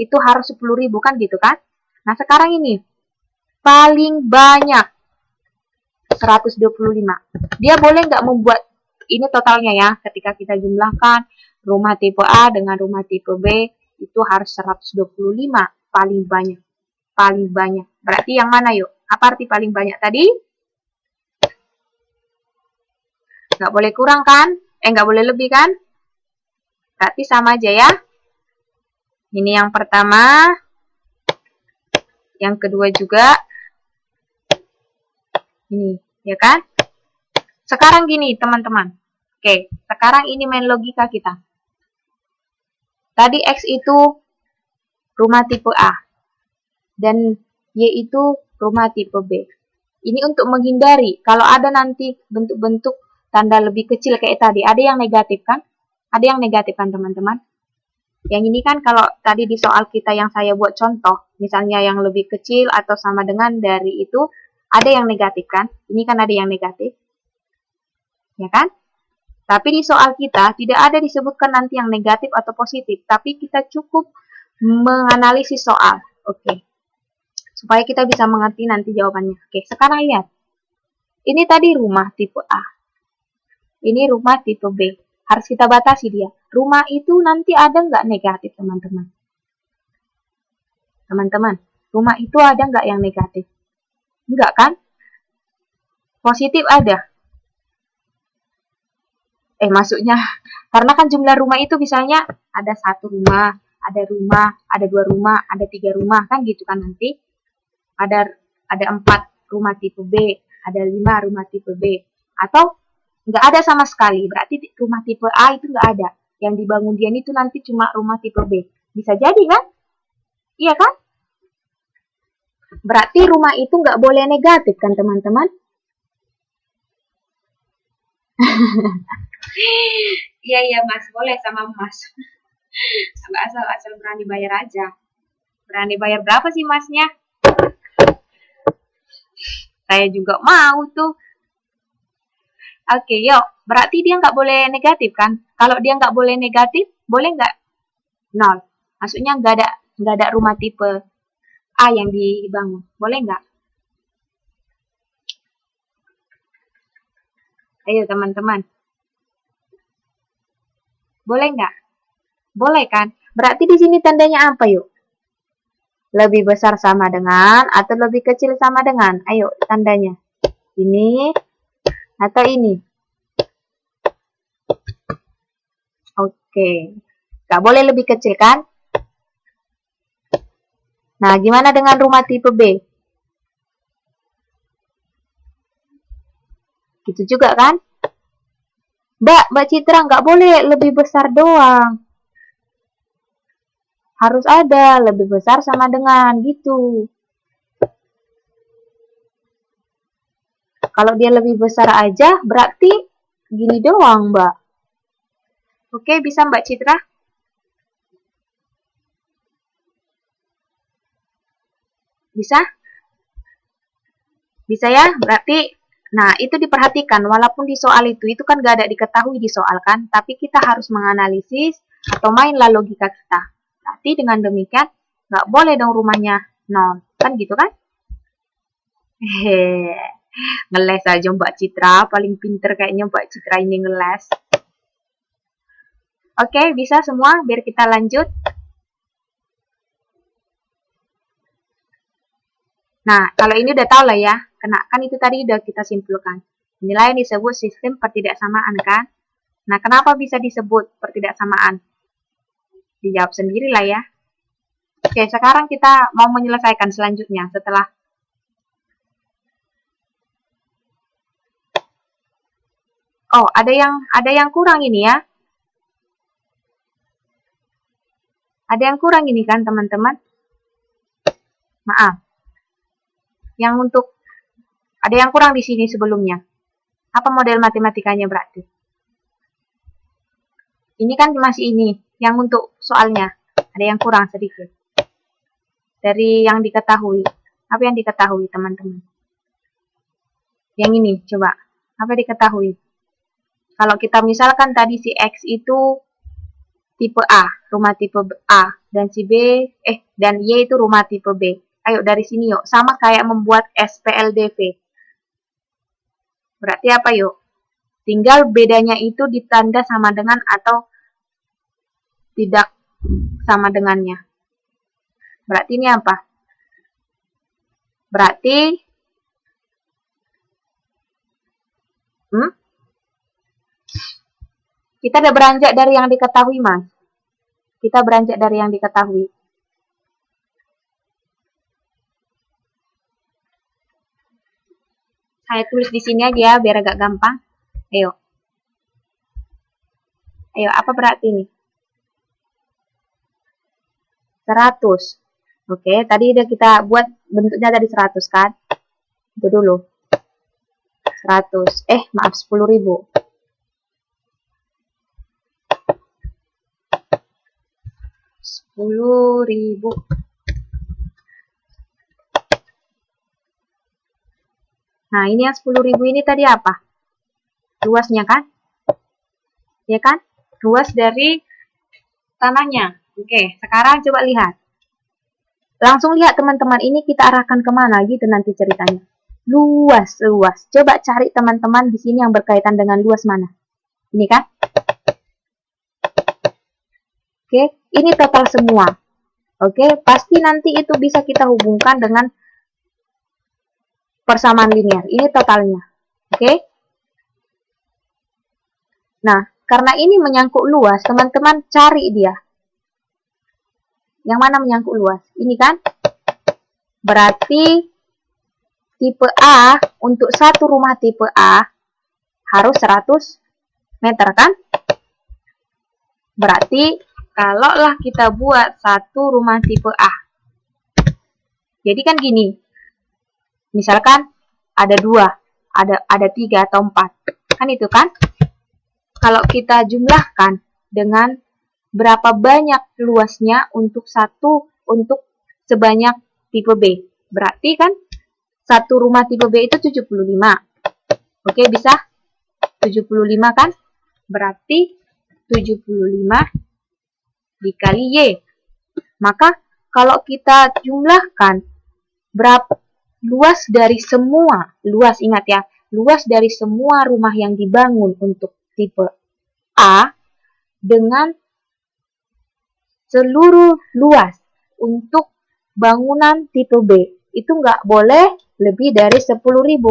Speaker 1: itu harus 10.000 kan gitu kan? Nah sekarang ini, paling banyak 125. Dia boleh nggak membuat ini totalnya ya, ketika kita jumlahkan rumah tipe A dengan rumah tipe B itu harus 125 paling banyak. Paling banyak. Berarti yang mana yuk? Apa arti paling banyak tadi? Nggak boleh kurang kan? Nggak boleh lebih kan? Berarti sama aja ya. Ini yang pertama. Yang kedua juga. Ini, ya kan? Sekarang gini teman-teman. Oke, sekarang ini main logika kita. Tadi X itu rumah tipe A. Dan Y itu rumah tipe B. Ini untuk menghindari kalau ada nanti bentuk-bentuk tanda lebih kecil kayak tadi. Ada yang negatif kan? Ada yang negatif kan teman-teman? Yang ini kan kalau tadi di soal kita yang saya buat contoh. Misalnya yang lebih kecil atau sama dengan dari itu. Ada yang negatif kan? Ini kan ada yang negatif. Ya kan? Tapi di soal kita tidak ada disebutkan nanti yang negatif atau positif. Tapi kita cukup menganalisis soal. Oke. Supaya kita bisa mengerti nanti jawabannya. Oke, sekarang lihat. Ini tadi rumah tipe A. Ini rumah tipe B. Harus kita batasi dia. Rumah itu nanti ada nggak negatif, teman-teman? Teman-teman, rumah itu ada nggak yang negatif? Enggak kan? Positif ada. Maksudnya, karena kan jumlah rumah itu misalnya ada satu rumah, ada dua rumah, ada tiga rumah, kan gitu kan nanti. Ada 4 rumah tipe B, ada 5 rumah tipe B. Atau nggak ada sama sekali, berarti rumah tipe A itu nggak ada. Yang dibangun dia itu nanti cuma rumah tipe B. Bisa jadi kan? Iya kan? Berarti rumah itu nggak boleh negatif kan teman-teman? Iya mas, boleh sama mas. Asal berani bayar aja. Berani bayar berapa sih masnya? Saya juga mau tuh. Oke, yuk. Berarti dia nggak boleh negatif kan? Kalau dia nggak boleh negatif, boleh nggak? 0. Maksudnya nggak ada rumah tipe A yang dibangun. Boleh nggak? Ayo teman-teman. Boleh nggak? Boleh kan? Berarti di sini tandanya apa yuk? Lebih besar sama dengan atau lebih kecil sama dengan? Ayo tandanya. Ini atau ini? Oke. Nggak boleh lebih kecil kan? Nah, gimana dengan rumah tipe B? Gitu juga kan? Mbak Citra nggak boleh lebih besar doang. Harus ada lebih besar sama dengan gitu. Kalau dia lebih besar aja, berarti gini doang, Mbak. Oke, bisa Mbak Citra? Bisa? Bisa ya? Berarti, nah itu diperhatikan. Walaupun di soal itu kan gak ada diketahui di soal kan, tapi kita harus menganalisis atau mainlah logika kita. Berarti dengan demikian, gak boleh dong rumahnya 0. Kan gitu kan? Hehehe. Ngeles aja Mbak Citra, paling pinter kayaknya Mbak Citra ini ngeles. Oke, bisa semua biar kita lanjut. Nah, kalau ini udah tahu lah ya, kan itu tadi udah kita simpulkan. Inilah yang disebut sistem pertidaksamaan kan? Nah, kenapa bisa disebut pertidaksamaan? Dijawab sendiri lah ya. Oke, sekarang kita mau menyelesaikan selanjutnya setelah ada yang kurang ini ya. Ada yang kurang ini kan, teman-teman? Maaf. Yang untuk Ada yang kurang di sini sebelumnya. Apa model matematikanya berarti? Ini kan masih ini, yang untuk soalnya. Ada yang kurang sedikit. Dari yang diketahui. Apa yang diketahui, teman-teman? Yang ini, coba. Apa diketahui? Kalau kita misalkan tadi si X itu tipe A, rumah tipe A. Dan si B, dan Y itu rumah tipe B. Ayo dari sini yuk. Sama kayak membuat SPLDV. Berarti apa yuk? Tinggal bedanya itu ditanda sama dengan atau tidak sama dengannya. Berarti ini apa? Berarti kita udah beranjak dari yang diketahui, Mas. Kita beranjak dari yang diketahui. Saya tulis di sini aja biar agak gampang. Ayo. Ayo, apa berarti ini? 100. Oke, tadi udah kita buat bentuknya dari 100 kan? Itu dulu. 100. Maaf, 10.000. 10.000. Nah, ini yang 10.000 ini tadi apa? Luasnya kan? Ya kan? Luas dari tanahnya. Oke, sekarang coba lihat. Langsung lihat teman-teman, ini kita arahkan kemana gitu nanti ceritanya. Luas. Coba cari teman-teman di sini yang berkaitan dengan luas mana. Ini kan? Oke, ini total semua. Oke, pasti nanti itu bisa kita hubungkan dengan persamaan linear. Ini totalnya. Oke? Nah, karena ini menyangkut luas, teman-teman cari dia. Yang mana menyangkut luas? Ini kan? Berarti tipe A, untuk satu rumah tipe A, harus 100 meter kan? Berarti, kalaulah kita buat satu rumah tipe A. Jadi kan gini. Misalkan ada 2, ada 3 atau 4. Kan itu kan? Kalau kita jumlahkan dengan berapa banyak luasnya untuk sebanyak tipe B. Berarti kan satu rumah tipe B itu 75. Oke, bisa? 75 kan? Berarti 75 dikali Y. Maka kalau kita jumlahkan berapa luas dari semua, ingat ya, luas dari semua rumah yang dibangun untuk tipe A dengan seluruh luas untuk bangunan tipe B, itu nggak boleh lebih dari 10.000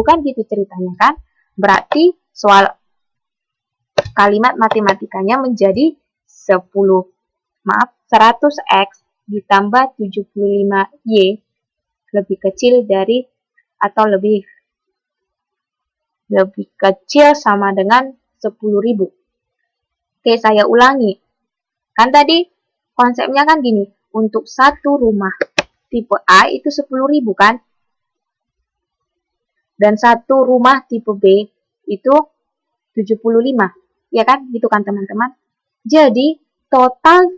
Speaker 1: kan gitu ceritanya kan. Berarti soal kalimat matematikanya menjadi 100x ditambah 75y lebih kecil dari atau lebih kecil sama dengan 10.000. Oke, saya ulangi. Kan tadi konsepnya kan gini, untuk satu rumah tipe A itu 10.000 kan? Dan satu rumah tipe B itu 75. Ya kan? Gitu kan teman-teman? Jadi, total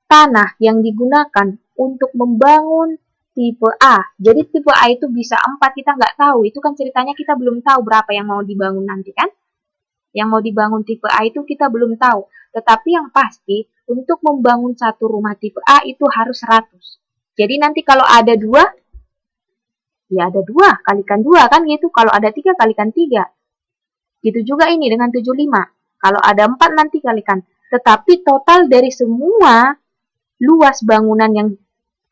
Speaker 1: tanah yang digunakan untuk membangun tipe A. Jadi tipe A itu bisa 4, kita nggak tahu. Itu kan ceritanya kita belum tahu berapa yang mau dibangun nanti kan. Yang mau dibangun tipe A itu kita belum tahu. Tetapi yang pasti, untuk membangun satu rumah tipe A itu harus 100. Jadi nanti kalau ada 2, ya ada 2, kalikan 2 kan gitu. Kalau ada 3, kalikan 3. Gitu juga ini dengan 75. Kalau ada 4 nanti kalikan. Tetapi total dari semua luas bangunan yang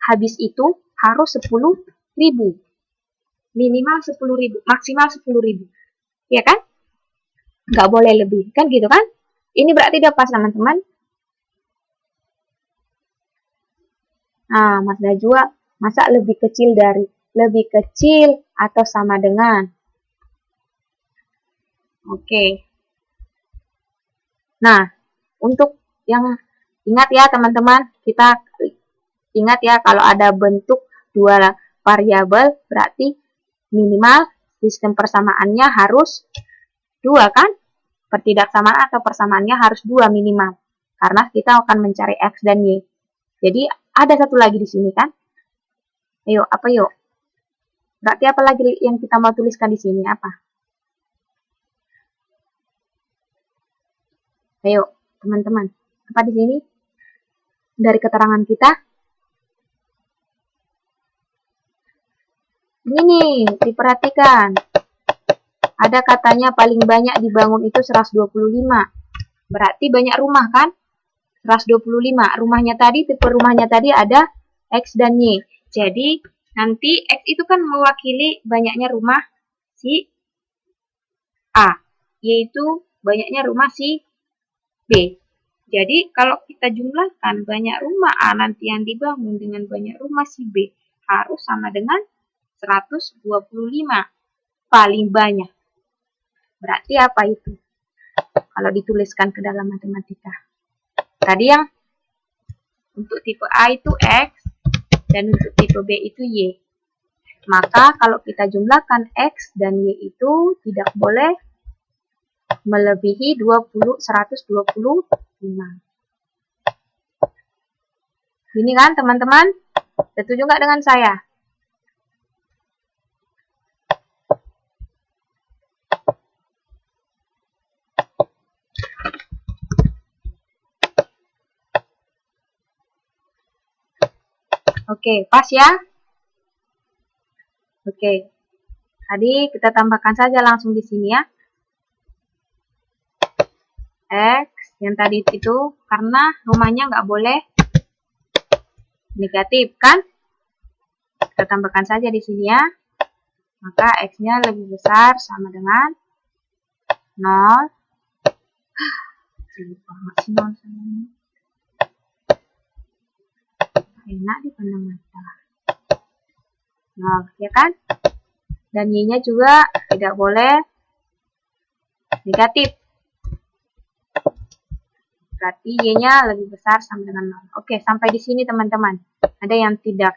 Speaker 1: habis itu harus 10.000. Minimal 10.000, maksimal 10.000. Ya kan? Nggak boleh lebih. Kan gitu kan? Ini berarti udah pas teman-teman. Nah, Mas Najwa, masa lebih kecil atau sama dengan? Oke. Nah, untuk yang ingat ya teman-teman, kita ingat ya kalau ada bentuk 2 variabel berarti minimal sistem persamaannya harus 2 kan? Pertidaksamaan atau persamaannya harus 2 minimal. Karena kita akan mencari X dan Y. Jadi ada satu lagi di sini kan? Ayo, apa yuk? Berarti apa lagi yang kita mau tuliskan di sini? Apa? Ayo, teman-teman. Apa di sini? Dari keterangan kita? Ini nih, diperhatikan. Ada katanya paling banyak dibangun itu 125. Berarti banyak rumah kan? 125. Rumahnya tadi, tipe rumahnya tadi ada X dan Y. Jadi, nanti X itu kan mewakili banyaknya rumah si A. Y itu banyaknya rumah si B. Jadi, kalau kita jumlahkan banyak rumah A nanti yang dibangun dengan banyak rumah si B harus sama dengan 125. Paling banyak. Berarti apa itu? Kalau dituliskan ke dalam matematika. Tadi yang untuk tipe A itu X dan untuk tipe B itu Y. Maka kalau kita jumlahkan X dan Y itu tidak boleh melebihi 125. Ini kan teman-teman? Setuju nggak dengan saya? Oke, pas ya? Oke. Tadi kita tambahkan saja langsung di sini ya. X yang tadi itu karena rumahnya nggak boleh negatif kan? Kita tambahkan saja di sini ya. Maka X-nya lebih besar sama dengan 0. Lupa masih 0 sama ini. Enak dipandang mata. 0, ya kan? Dan Y-nya juga tidak boleh negatif. Berarti Y-nya lebih besar sama dengan 0. Oke, sampai di sini teman-teman. Ada yang tidak?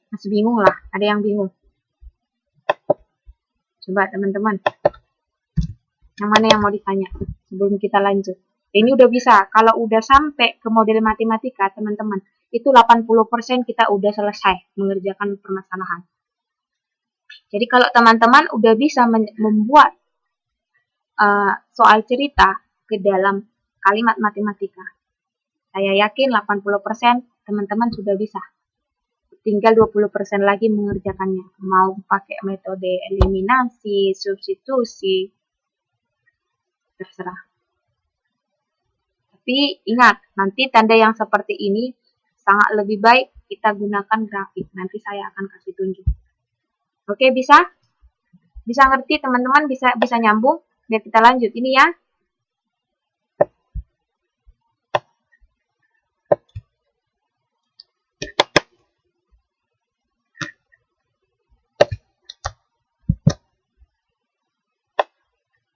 Speaker 1: Masih bingung lah, ada yang bingung. Coba teman-teman. Yang mana yang mau ditanya sebelum kita lanjut? Ini udah bisa. Kalau udah sampai ke model matematika, teman-teman, itu 80% kita udah selesai mengerjakan permasalahan. Jadi kalau teman-teman udah bisa membuat soal cerita ke dalam kalimat matematika, saya yakin 80% teman-teman sudah bisa. Tinggal 20% lagi mengerjakannya. Mau pakai metode eliminasi, substitusi, terserah. Tapi ingat, nanti tanda yang seperti ini sangat lebih baik kita gunakan grafik. Nanti saya akan kasih tunjuk. Oke, bisa? Bisa ngerti teman-teman? Bisa nyambung? Biar kita lanjut. Ini ya.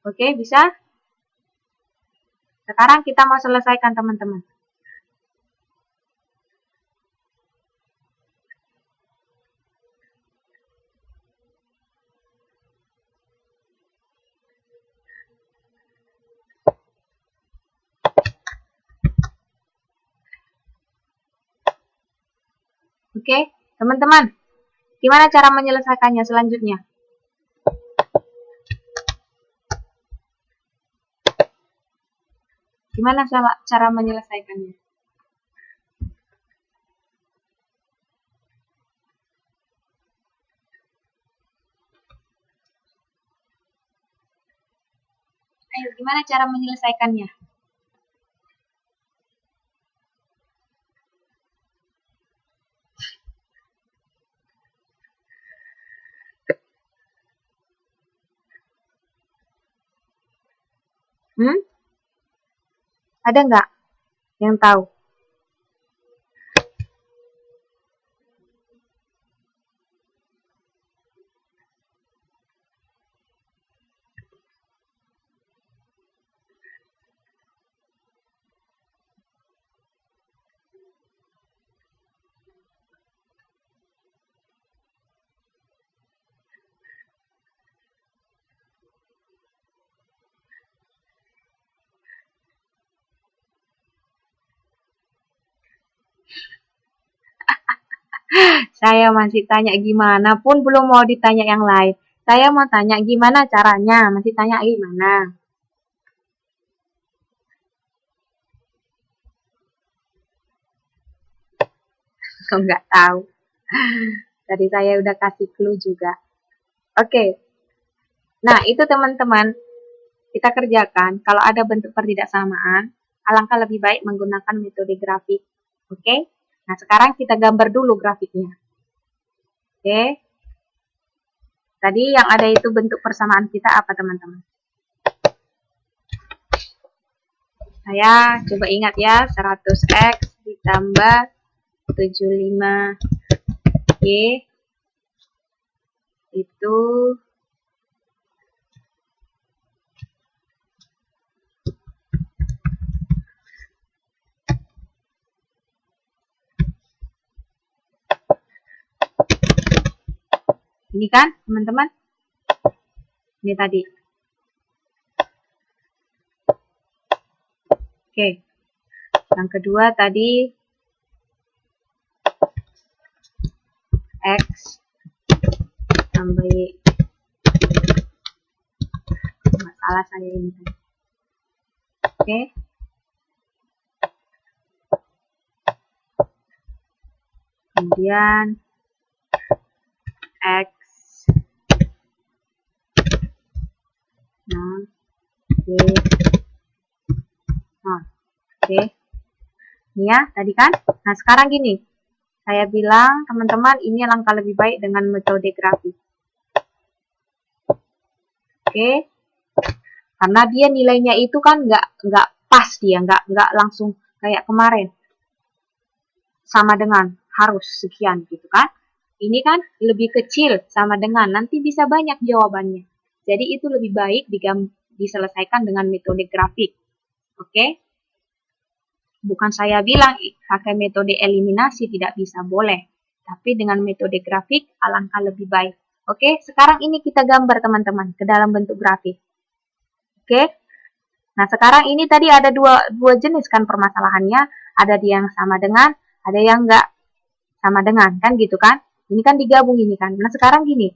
Speaker 1: Oke, bisa? Sekarang kita mau selesaikan teman-teman. Oke, teman-teman. Gimana cara menyelesaikannya selanjutnya? Gimana cara menyelesaikannya? Ayo, gimana cara menyelesaikannya? Ada nggak yang tahu? Saya masih tanya gimana pun belum mau ditanya yang lain. Saya mau tanya gimana caranya, masih tanya gimana. Kok nggak tahu. Tadi saya udah kasih clue juga. Oke. Nah, itu teman-teman, kita kerjakan. Kalau ada bentuk pertidaksamaan, alangkah lebih baik menggunakan metode grafik. Oke? Nah, sekarang kita gambar dulu grafiknya. Oke? Tadi yang ada itu bentuk persamaan kita apa, teman-teman? Saya coba ingat ya, 100x ditambah 75y itu ini kan, teman-teman? Ini tadi. Oke. Yang kedua tadi X tambah Y. Masalah saya ini. Oke. Kemudian X Y 0. Oke. Ini ya, tadi kan? Nah, sekarang gini. Saya bilang, teman-teman, ini langkah lebih baik dengan metode grafik. Oke. Karena dia nilainya itu kan nggak pas dia, nggak langsung kayak kemarin. Sama dengan harus sekian gitu kan. Ini kan lebih kecil sama dengan, nanti bisa banyak jawabannya. Jadi itu lebih baik diselesaikan dengan metode grafik. Oke? Bukan saya bilang pakai metode eliminasi tidak bisa, boleh. Tapi dengan metode grafik alangkah lebih baik. Oke, sekarang ini kita gambar teman-teman ke dalam bentuk grafik. Oke? Nah, sekarang ini tadi ada dua jenis kan permasalahannya. Ada yang sama dengan, ada yang enggak sama dengan, kan gitu kan? Ini kan digabung ini kan. Nah, sekarang gini.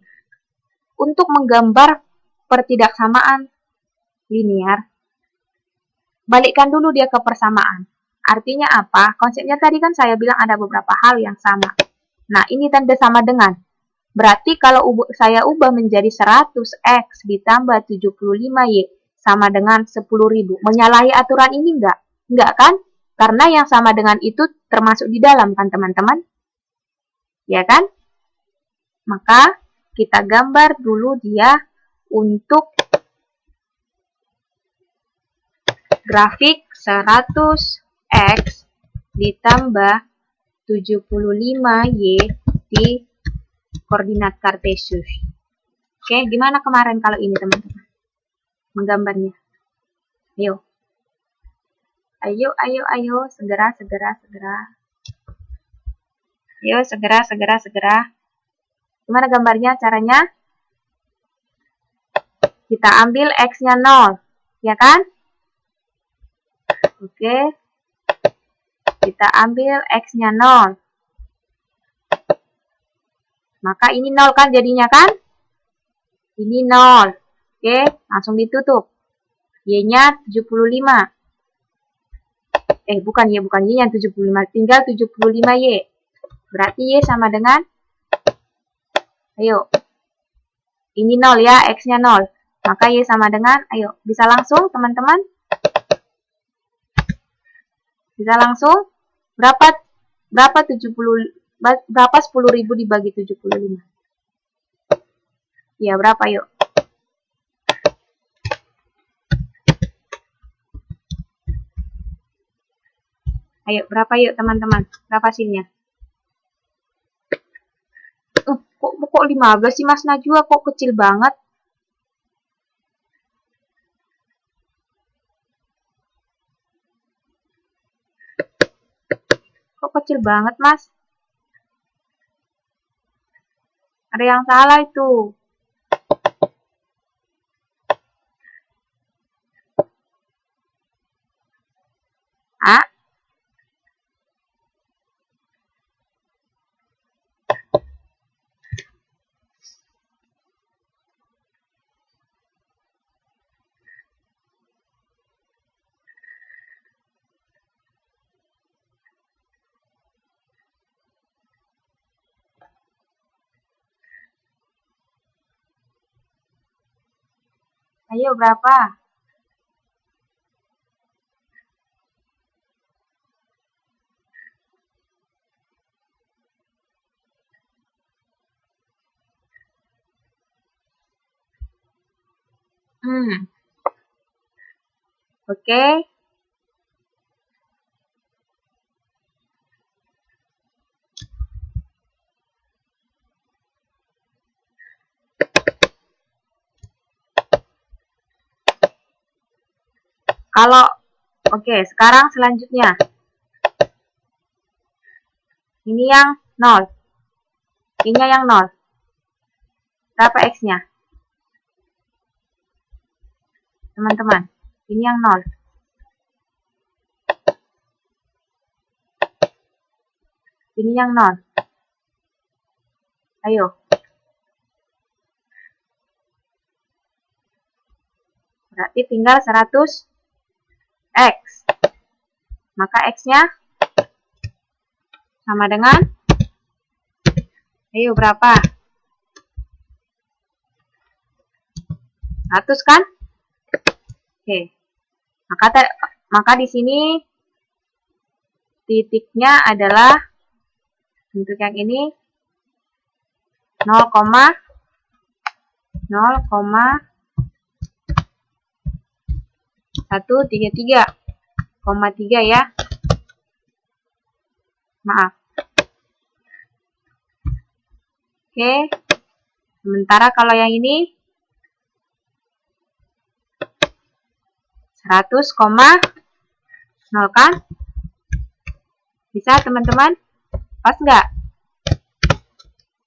Speaker 1: Untuk menggambar pertidaksamaan linear, balikkan dulu dia ke persamaan. Artinya apa? Konsepnya tadi kan saya bilang ada beberapa hal yang sama. Nah, ini tanda sama dengan. Berarti kalau saya ubah menjadi 100x ditambah 75y sama dengan 10.000. Menyalahi aturan ini enggak? Enggak kan? Karena yang sama dengan itu termasuk di dalam kan teman-teman? Ya kan? Maka kita gambar dulu dia untuk grafik 100x ditambah 75y di koordinat kartesius. Oke, gimana kemarin kalau ini teman-teman? Menggambarnya. Ayo. Ayo, segera. Ayo, segera. Gimana gambarnya, caranya? Kita ambil X-nya 0, ya kan? Oke. Kita ambil X-nya 0. Maka ini 0 kan jadinya kan? Ini 0. Oke, langsung ditutup. Y-nya 75. Bukan Y yang 75. Tinggal 75Y. Berarti Y sama dengan? Ayo. Ini 0 ya, X-nya 0. Maka Y sama dengan? Ayo, bisa langsung teman-teman? Bisa langsung? Berapa 10.000 dibagi 75? Ya, berapa yuk? Ayo, berapa yuk teman-teman? Berapa hasilnya? Kok 15 sih Mas Najwa? Kok kecil banget? Kok kecil banget Mas? Ada yang salah itu. Ah? Ayo, berapa? Oke. Oke, sekarang selanjutnya. Ini yang 0. Ini yang 0. Berapa X-nya? Teman-teman, ini yang 0. Ini yang 0. Ayo. Berarti tinggal 100 X. Maka X-nya sama dengan, ayo berapa? 100 kan? Oke. Maka di sini titiknya adalah bentuk yang ini 0,133,3 ya. Maaf. Oke. Sementara kalau yang ini 100,0 kan? Bisa teman-teman? Pas nggak?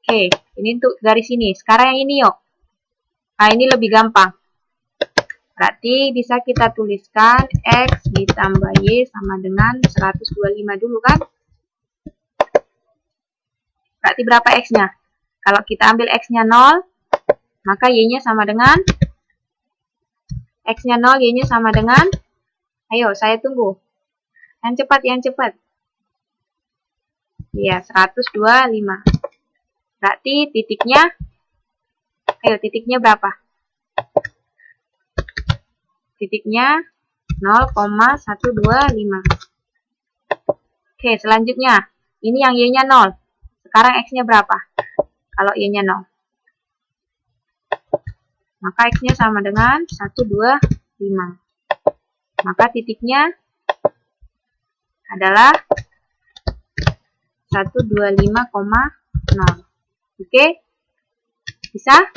Speaker 1: Oke, ini untuk garis ini. Sekarang yang ini yuk. Nah, ini lebih gampang. Berarti bisa kita tuliskan X ditambah Y sama dengan 125 dulu kan? Berarti berapa X-nya? Kalau kita ambil X-nya 0, maka Y-nya sama dengan, X-nya 0, Y-nya sama dengan, ayo saya tunggu. Yang cepat, yang cepat. Iya, 125. Berarti titiknya, ayo titiknya berapa? Titiknya 0,125. Oke, selanjutnya. Ini yang Y-nya 0. Sekarang X-nya berapa? Kalau Y-nya 0. Maka X-nya sama dengan 125. Maka titiknya adalah 125,0. Oke? Bisa?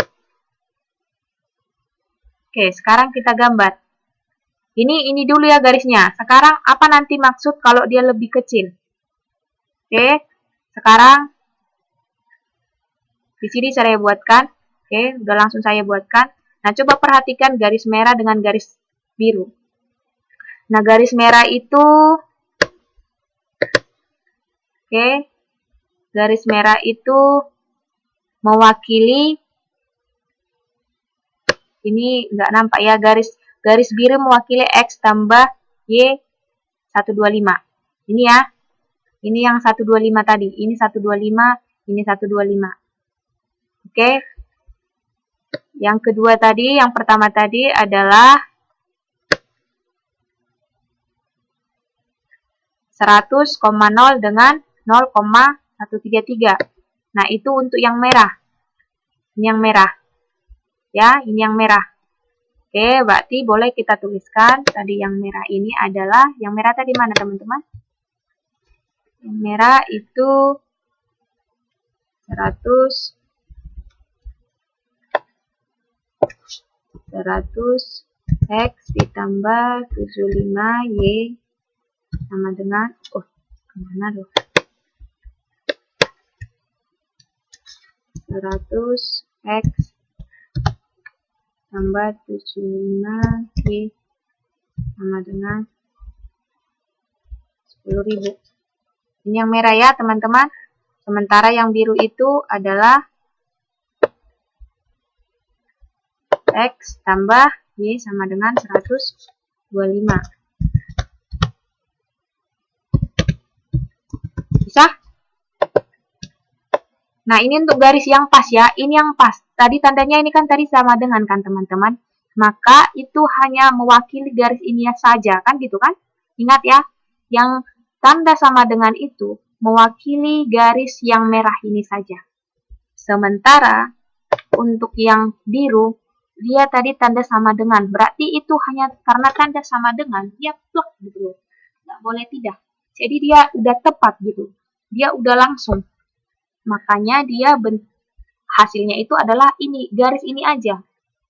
Speaker 1: Oke, sekarang kita gambar. Ini dulu ya garisnya. Sekarang apa nanti maksud kalau dia lebih kecil? Oke, sekarang di sini saya buatkan. Oke, udah langsung saya buatkan. Nah, coba perhatikan garis merah dengan garis biru. Nah, garis merah itu, oke, garis merah itu mewakili, ini nggak nampak ya, garis biru mewakili X tambah Y 125. Ini ya. Ini yang 125 tadi. Ini 125, ini 125. Oke. Yang kedua tadi, yang pertama tadi adalah 100,0 dengan 0,133. Nah, itu untuk yang merah. Ini yang merah. Ya, ini yang merah. Oke, berarti boleh kita tuliskan tadi yang merah ini adalah, yang merah tadi mana teman-teman? Yang merah itu 100 X ditambah 75 Y sama dengan, kemana tuh? 100 X tambah 75 Y sama dengan 10.000. Ini yang merah ya teman-teman. Sementara yang biru itu adalah X tambah Y sama dengan 125. Bisa? Nah, ini untuk garis yang pas ya. Ini yang pas. Tadi tandanya ini kan tadi sama dengan kan teman-teman. maka itu hanya mewakili garis ini saja, kan gitu kan? Ingat ya, yang tanda sama dengan itu mewakili garis yang merah ini saja. Sementara untuk yang biru, dia tadi tanda sama dengan, berarti itu hanya karena tanda sama dengan, dia plek gitu loh. Nggak boleh tidak. Jadi dia udah tepat gitu. Dia udah langsung. Makanya dia hasilnya itu adalah ini, garis ini aja.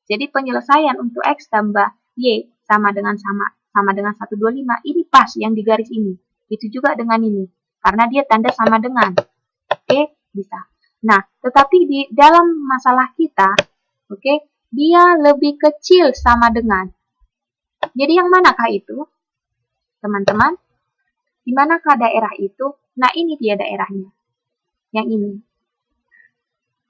Speaker 1: Jadi penyelesaian untuk X tambah Y sama dengan 125, ini pas yang di garis ini. Itu juga dengan ini. Karena dia tanda sama dengan. Oke, bisa. Nah, tetapi di dalam masalah kita, oke, dia lebih kecil sama dengan. Jadi yang manakah itu? Teman-teman, di manakah daerah itu? Nah, ini dia daerahnya. Yang ini.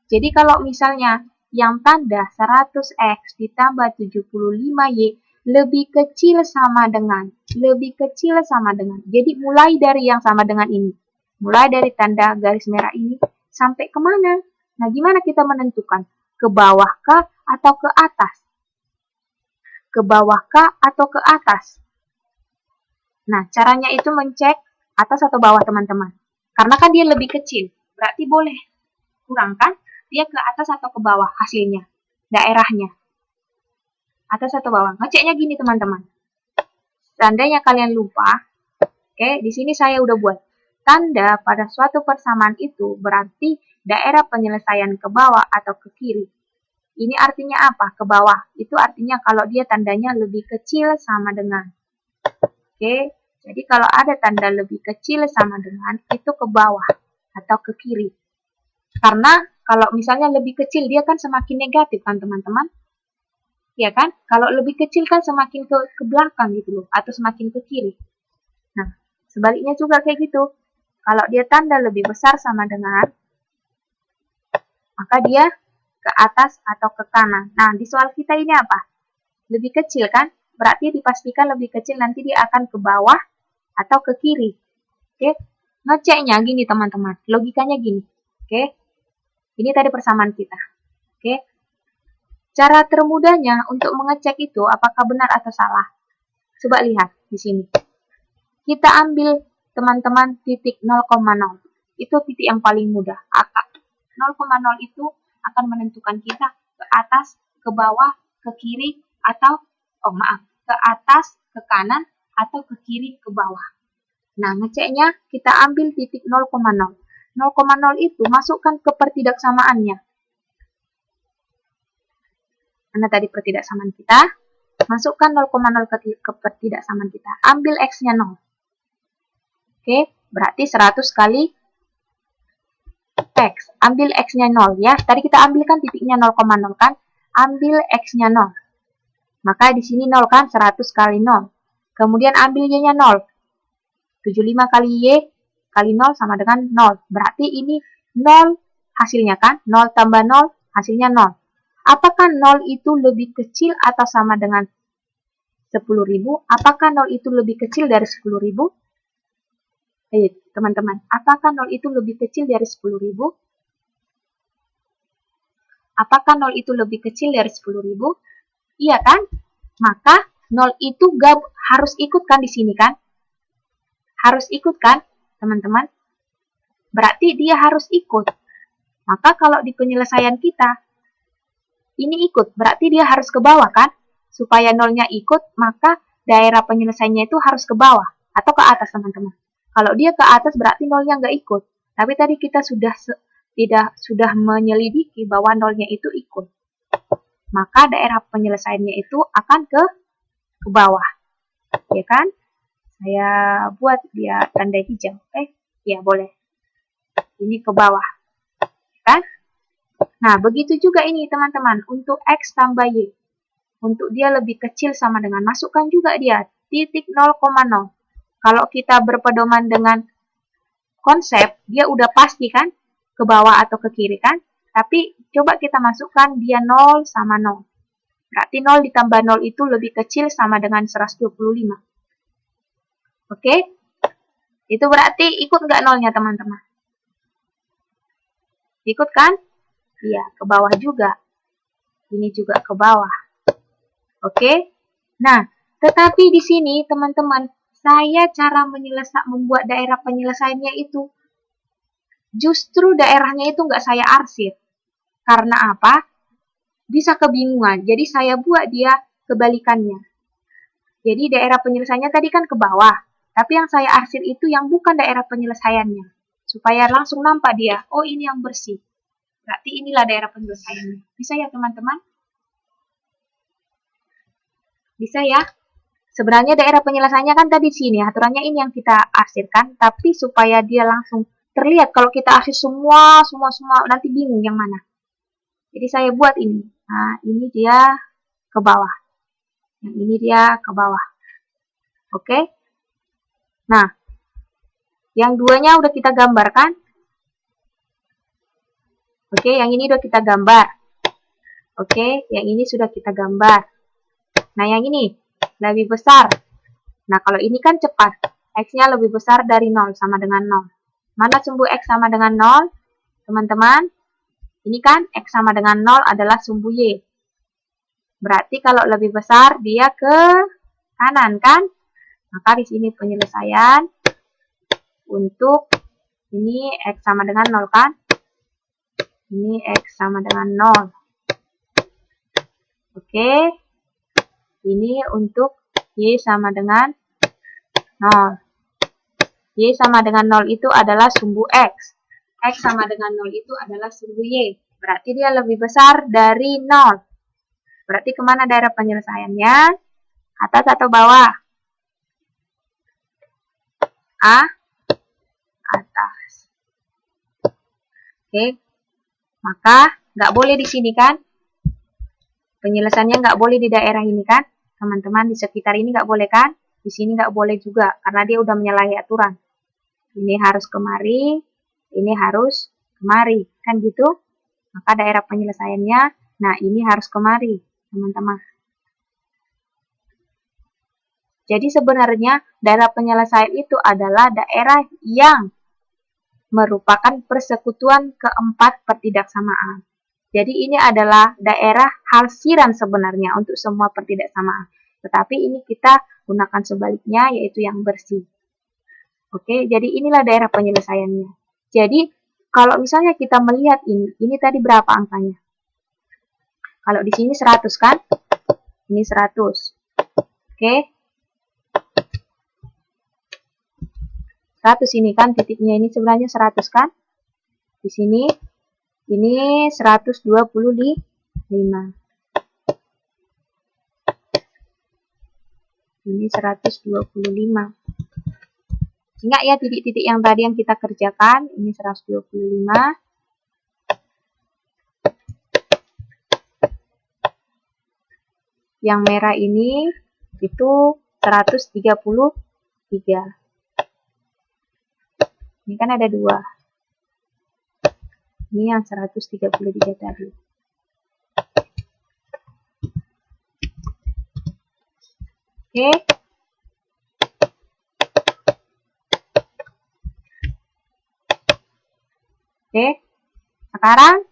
Speaker 1: Jadi kalau misalnya yang tanda 100X ditambah 75Y lebih kecil sama dengan. Lebih kecil sama dengan. Jadi mulai dari yang sama dengan ini. Mulai dari tanda garis merah ini sampai kemana? Nah, gimana kita menentukan? Ke bawah kah atau ke atas? Ke bawah kah atau ke atas? Nah, caranya itu mencek atas atau bawah, teman-teman. Karena kan dia lebih kecil, berarti boleh kurangkan dia ke atas atau ke bawah hasilnya, daerahnya. Atas atau bawah. Ngeceknya gini, teman-teman. Seandainya kalian lupa, oke, di sini saya udah buat. Tanda pada suatu persamaan itu berarti daerah penyelesaian ke bawah atau ke kiri. Ini artinya apa? Ke bawah. Itu artinya kalau dia tandanya lebih kecil sama dengan. Oke, jadi kalau ada tanda lebih kecil sama dengan, itu ke bawah atau ke kiri. Karena kalau misalnya lebih kecil, dia kan semakin negatif kan teman-teman? Ya kan? Kalau lebih kecil kan semakin ke belakang gitu loh, atau semakin ke kiri. Nah, sebaliknya juga kayak gitu. Kalau dia tanda lebih besar sama dengan, maka dia ke atas atau ke kanan. Nah, di soal kita ini apa? Lebih kecil kan? Berarti dipastikan lebih kecil nanti dia akan ke bawah atau ke kiri. Oke? Ngeceknya gini teman-teman. Logikanya gini. Oke? Ini tadi persamaan kita. Oke? Cara termudahnya untuk mengecek itu apakah benar atau salah. Coba lihat di sini. Kita ambil teman-teman titik 0,0. Itu titik yang paling mudah. 0,0 itu akan menentukan kita ke atas, ke bawah, ke kiri, atau ke atas, ke kanan, atau ke kiri, ke bawah. Nah, ngeceknya kita ambil titik 0,0. 0,0 itu masukkan ke pertidaksamaannya. Mana tadi pertidaksamaan kita? Masukkan 0,0 ke pertidaksamaan kita. Ambil X-nya 0. Oke, berarti 100 kali X. Ambil X-nya 0 ya. Tadi kita ambilkan titiknya 0,0 kan? Ambil X-nya 0. Maka di sini 0 kan, 100 kali 0. Kemudian ambil Y-nya 0. 75 kali Y kali 0 sama dengan 0. Berarti ini 0 hasilnya kan? 0 tambah 0 hasilnya 0. Apakah 0 itu lebih kecil atau sama dengan 10.000? Apakah 0 itu lebih kecil dari 10.000? Teman-teman, apakah 0 itu lebih kecil dari 10.000? Apakah 0 itu lebih kecil dari 10.000? Iya kan? Maka 0 itu harus ikut kan di sini kan? Harus ikut kan, teman-teman? Berarti dia harus ikut. Maka kalau di penyelesaian kita, ini ikut. Berarti dia harus ke bawah kan? Supaya 0-nya ikut, maka daerah penyelesaiannya itu harus ke bawah. Atau ke atas, teman-teman. Kalau dia ke atas, berarti 0-nya nggak ikut. Tapi tadi kita sudah menyelidiki bahwa 0-nya itu ikut. Maka daerah penyelesaiannya itu akan ke bawah. Ya kan? Saya buat dia tanda hijau. Ya boleh. Ini ke bawah. Kan? Nah, begitu juga ini teman-teman. Untuk X tambah Y. Untuk dia lebih kecil sama dengan. Masukkan juga dia. Titik 0,0. Kalau kita berpedoman dengan konsep, dia udah pasti kan? Ke bawah atau ke kiri kan? Tapi coba kita masukkan dia 0 sama 0. Berarti 0 ditambah 0 itu lebih kecil sama dengan 125. Oke? Itu berarti ikut nggak 0-nya teman-teman? Ikut kan? Iya, ke bawah juga. Ini juga ke bawah. Oke. Nah, tetapi di sini teman-teman, saya cara membuat daerah penyelesaiannya itu justru daerahnya itu nggak saya arsip. Karena apa? Bisa kebingungan. Jadi saya buat dia kebalikannya. Jadi daerah penyelesaiannya tadi kan ke bawah. Tapi yang saya arsip itu yang bukan daerah penyelesaiannya. Supaya langsung nampak dia, oh ini yang bersih. Berarti inilah daerah penyelesaiannya. Bisa ya teman-teman? Bisa ya? Sebenarnya daerah penyelesaiannya kan tadi sini, aturannya ini yang kita arsipkan, tapi supaya dia langsung terlihat kalau kita arsip semua, nanti bingung yang mana. Jadi saya buat ini. Nah, ini dia ke bawah. Yang ini dia ke bawah. Oke? Nah, yang duanya udah kita gambarkan. Oke, yang ini udah kita gambar. Oke, yang ini sudah kita gambar. Nah, yang ini lebih besar. Nah, kalau ini kan cepat. X-nya lebih besar dari 0, sama dengan 0. Mana sumbu X sama dengan 0? Teman-teman, ini kan X sama dengan 0 adalah sumbu Y. Berarti kalau lebih besar, dia ke kanan, kan? Maka di sini penyelesaian untuk ini X sama dengan 0, kan? Ini X sama dengan 0. Oke. Ini untuk Y sama dengan 0. Y sama dengan 0 itu adalah sumbu X. X sama dengan 0 itu adalah sumbu Y. Berarti dia lebih besar dari 0. Berarti kemana daerah penyelesaiannya? Atas atau bawah? Atas. Oke. Maka nggak boleh di sini, kan? Penyelesaiannya nggak boleh di daerah ini, kan? Teman-teman, di sekitar ini nggak boleh, kan? Di sini nggak boleh juga, karena dia udah menyalahi aturan. Ini harus kemari, ini harus kemari, kan gitu? Maka daerah penyelesaiannya, nah ini harus kemari, teman-teman. Jadi sebenarnya daerah penyelesaian itu adalah daerah yang merupakan persekutuan keempat pertidaksamaan. Jadi ini adalah daerah halsiran sebenarnya untuk semua pertidaksamaan. Tetapi ini kita gunakan sebaliknya, yaitu yang bersih. Oke, jadi inilah daerah penyelesaiannya. Jadi kalau misalnya kita melihat ini tadi berapa angkanya? Kalau di sini 100, kan? Ini 100. Oke. 100 ini kan titiknya ini sebenarnya 100, kan? Di sini ini 125. Ini 125. Ingat ya titik-titik yang tadi yang kita kerjakan, ini 125. Yang merah ini itu 133. Ini kan ada 2. Ini yang 133 tadi. Oke. Oke. Sekarang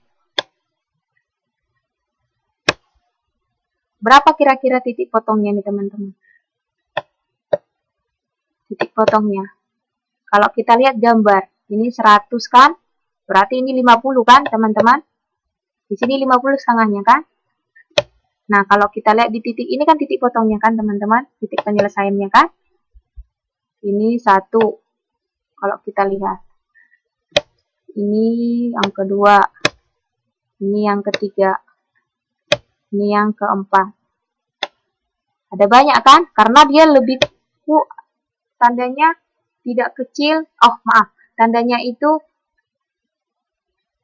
Speaker 1: berapa kira-kira titik potongnya nih, teman-teman? Titik potongnya. Kalau kita lihat gambar, ini 100, kan? Berarti ini 50, kan, teman-teman? Di sini 50 setengahnya, kan? Nah, kalau kita lihat di titik ini kan titik potongnya, kan, teman-teman? Titik penyelesaiannya, kan? Ini 1. Kalau kita lihat. Ini yang kedua. Ini yang ketiga. Ini yang keempat. Ada banyak, kan? Karena dia lebih tandanya tidak kecil. Oh, maaf. Tandanya itu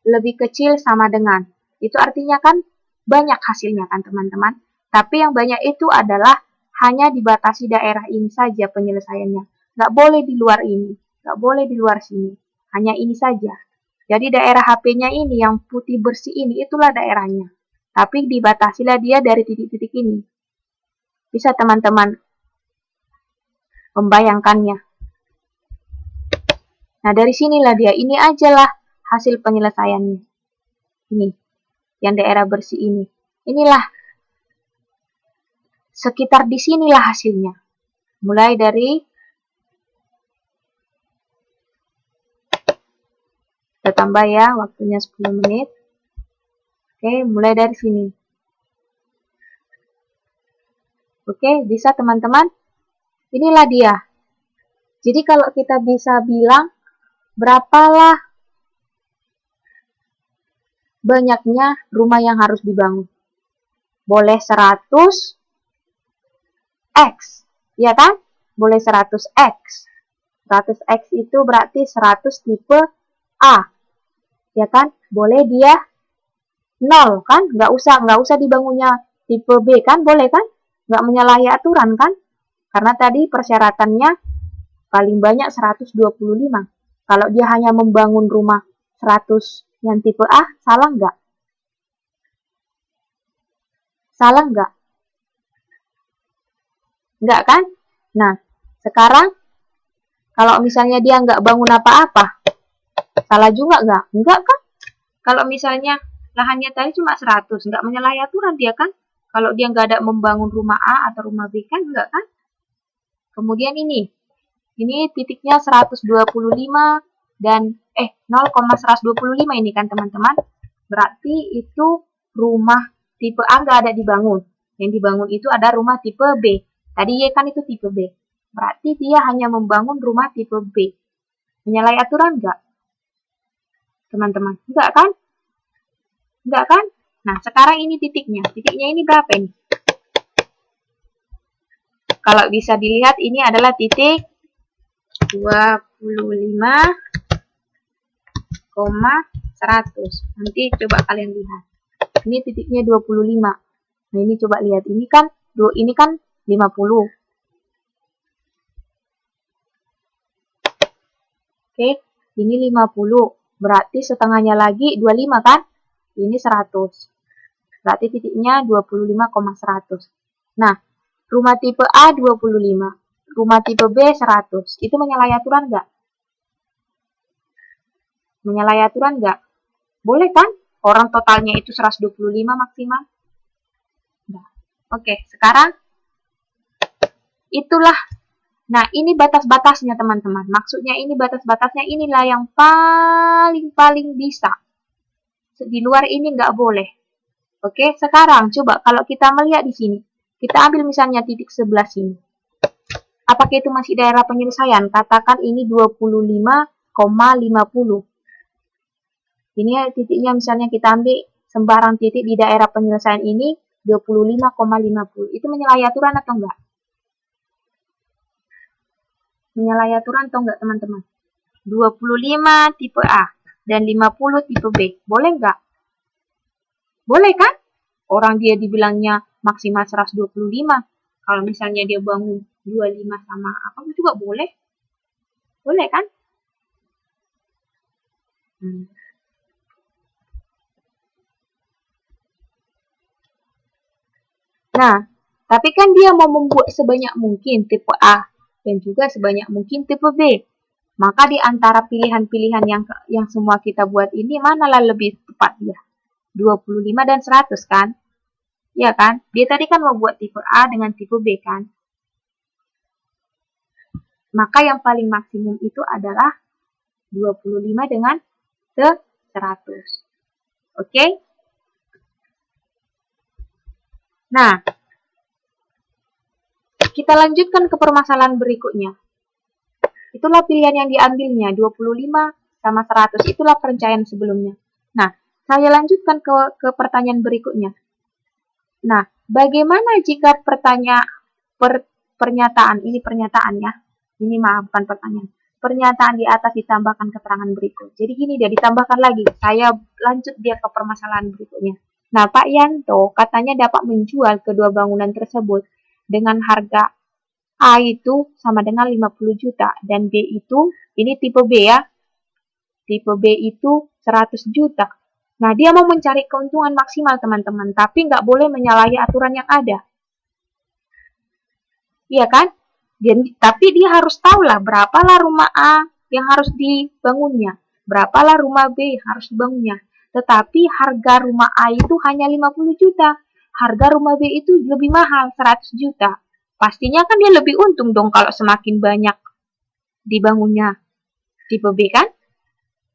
Speaker 1: lebih kecil sama dengan. Itu artinya kan banyak hasilnya, kan, teman-teman? Tapi yang banyak itu adalah hanya dibatasi daerah ini saja penyelesaiannya. Nggak boleh di luar ini. Nggak boleh di luar sini. Hanya ini saja. Jadi daerah HP-nya ini, yang putih bersih ini, itulah daerahnya. Tapi dibatasilah dia dari titik-titik ini. Bisa teman-teman membayangkannya. Nah, dari sinilah dia. Ini ajalah hasil penyelesaiannya. Ini. Yang daerah bersih ini. Inilah sekitar di sinilah hasilnya. Mulai dari, kita tambah ya, waktunya 10 menit. Oke, mulai dari sini. Oke, bisa teman-teman? Inilah dia. Jadi kalau kita bisa bilang, berapalah banyaknya rumah yang harus dibangun? Boleh 100 X, ya kan? Boleh 100 X. 100 X itu berarti 100 tipe A, ya kan? Boleh dia 0 kan? Nggak usah dibangunnya tipe B kan? Boleh kan? Nggak menyalahi aturan kan? Karena tadi persyaratannya paling banyak 125. Kalau dia hanya membangun rumah 100 yang tipe A, salah nggak? Salah nggak? Nggak kan? Nah, sekarang kalau misalnya dia nggak bangun apa-apa, salah juga nggak? Nggak kan? Kalau misalnya lahannya tadi cuma 100, nggak menyalahi aturan dia kan? Kalau dia nggak ada membangun rumah A atau rumah B kan? Nggak kan? Kemudian ini titiknya 125 dan 0,125 ini kan teman-teman. Berarti itu rumah tipe A nggak ada dibangun. Yang dibangun itu ada rumah tipe B. Tadi Y kan itu tipe B. Berarti dia hanya membangun rumah tipe B. Menyalahi aturan nggak? Teman-teman, nggak kan? Nggak kan? Nah, sekarang ini titiknya. Titiknya ini berapa ini? Kalau bisa dilihat, ini adalah titik 25,100. Nanti coba kalian lihat. Ini titiknya 25. Nah, ini coba lihat. Ini kan 50. Oke, ini 50. Berarti setengahnya lagi 25 kan? Ini 100. Berarti titiknya 25,100. Nah, rumah tipe A 25. Rumah tipe B 100. Itu menyalahi aturan nggak? Menyalahi aturan nggak? Boleh kan? Orang totalnya itu 125 maksimal. Nah, oke, sekarang itulah. Nah, ini batas-batasnya teman-teman. Maksudnya ini batas-batasnya, inilah yang paling bisa. Di luar ini nggak boleh. Oke, sekarang coba kalau kita melihat di sini. Kita ambil misalnya titik 11 ini. Apakah itu masih daerah penyelesaian? Katakan ini 25,50. Ini titiknya misalnya kita ambil sembarang titik di daerah penyelesaian ini 25,50. Itu menyalahi aturan atau enggak? Menyalahi aturan atau enggak teman-teman? 25 tipe A dan 50 tipe B. Boleh enggak? Boleh kan? Orang dia dibilangnya maksimal 125. Kalau misalnya dia bangun 25 sama apa juga boleh. Boleh kan? Nah, tapi kan dia mau membuat sebanyak mungkin tipe A dan juga sebanyak mungkin tipe B. Maka di antara pilihan-pilihan yang semua kita buat ini, manalah lebih tepat dia? 25 dan 100 kan? Ya kan? Dia tadi kan mau buat tipe A dengan tipe B kan? Maka yang paling maksimum itu adalah 25 dengan 100. Oke? Nah, kita lanjutkan ke permasalahan berikutnya. Itulah pilihan yang diambilnya, 25 sama 100. Itulah perencaian sebelumnya. Nah, saya lanjutkan ke pertanyaan berikutnya. Nah, bagaimana jika pernyataan, ini pernyataan ya. Ini maaf, bukan pertanyaan. Pernyataan di atas ditambahkan keterangan berikut. Jadi gini dia, ditambahkan lagi. Saya lanjut dia ke permasalahan berikutnya. Nah, Pak Yanto katanya dapat menjual kedua bangunan tersebut dengan harga A itu sama dengan 50 juta dan B itu, ini tipe B ya, tipe B itu 100 juta. Nah, dia mau mencari keuntungan maksimal teman-teman, tapi nggak boleh menyalahi aturan yang ada. Iya kan? Tapi dia harus tahu lah berapalah rumah A yang harus dibangunnya, berapalah rumah B yang harus dibangunnya. Tetapi harga rumah A itu hanya 50 juta. harga rumah B itu lebih mahal, 100 juta. Pastinya kan dia lebih untung dong kalau semakin banyak dibangunnya tipe B kan?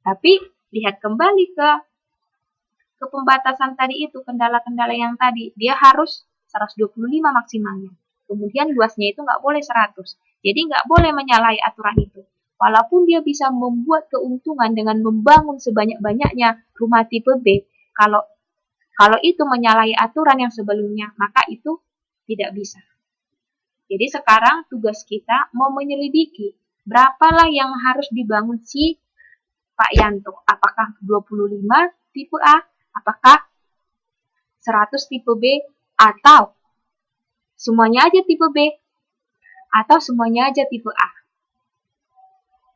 Speaker 1: Tapi lihat kembali ke pembatasan tadi itu, kendala-kendala yang tadi. Dia harus 125 maksimalnya. Kemudian luasnya itu nggak boleh 100. Jadi nggak boleh menyalahi aturan itu. Walaupun dia bisa membuat keuntungan dengan membangun sebanyak-banyaknya rumah tipe B, kalau itu menyalahi aturan yang sebelumnya, maka itu tidak bisa. Jadi sekarang tugas kita mau menyelidiki berapalah yang harus dibangun si Pak Yanto. Apakah 25 tipe A, apakah 100 tipe B, atau semuanya aja tipe B, atau semuanya aja tipe A.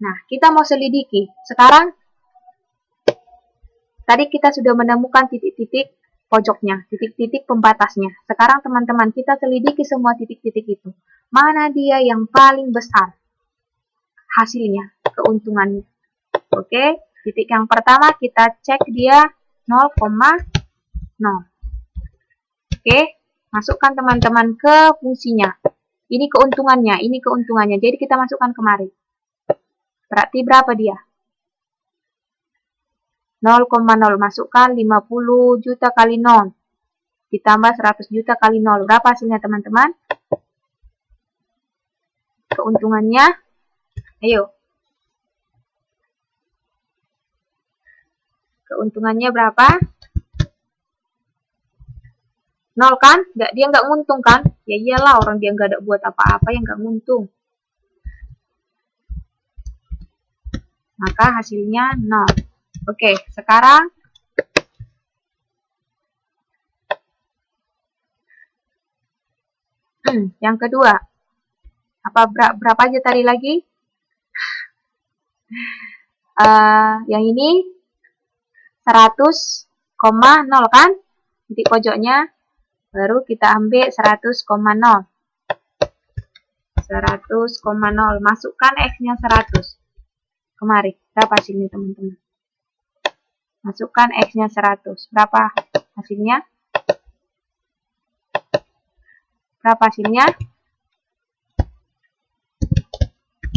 Speaker 1: Nah, kita mau selidiki. Sekarang, tadi kita sudah menemukan titik-titik pojoknya, titik-titik pembatasnya. Sekarang teman-teman, kita selidiki semua titik-titik itu. Mana dia yang paling besar hasilnya, keuntungannya. Oke, titik yang pertama kita cek dia 0,0. Oke, masukkan teman-teman ke fungsinya. Ini keuntungannya. Jadi kita masukkan kemari. Berarti berapa dia? 0,0. Masukkan 50 juta kali 0. Ditambah 100 juta kali 0. Berapa hasilnya teman-teman? Keuntungannya, ayo. Keuntungannya berapa? 0 kan? Dia nggak nguntung kan? Ya iyalah, orang dia nggak ada buat apa-apa yang nggak nguntung. Maka hasilnya 0. Oke, sekarang yang kedua. Berapa aja tadi lagi? Yang ini 100,0 kan? Titik pojoknya. Baru kita ambil 100,0. 100,0. Masukkan X-nya 100. Kemari, berapa hasilnya teman-teman? Masukkan X-nya 100. Berapa hasilnya? Berapa hasilnya?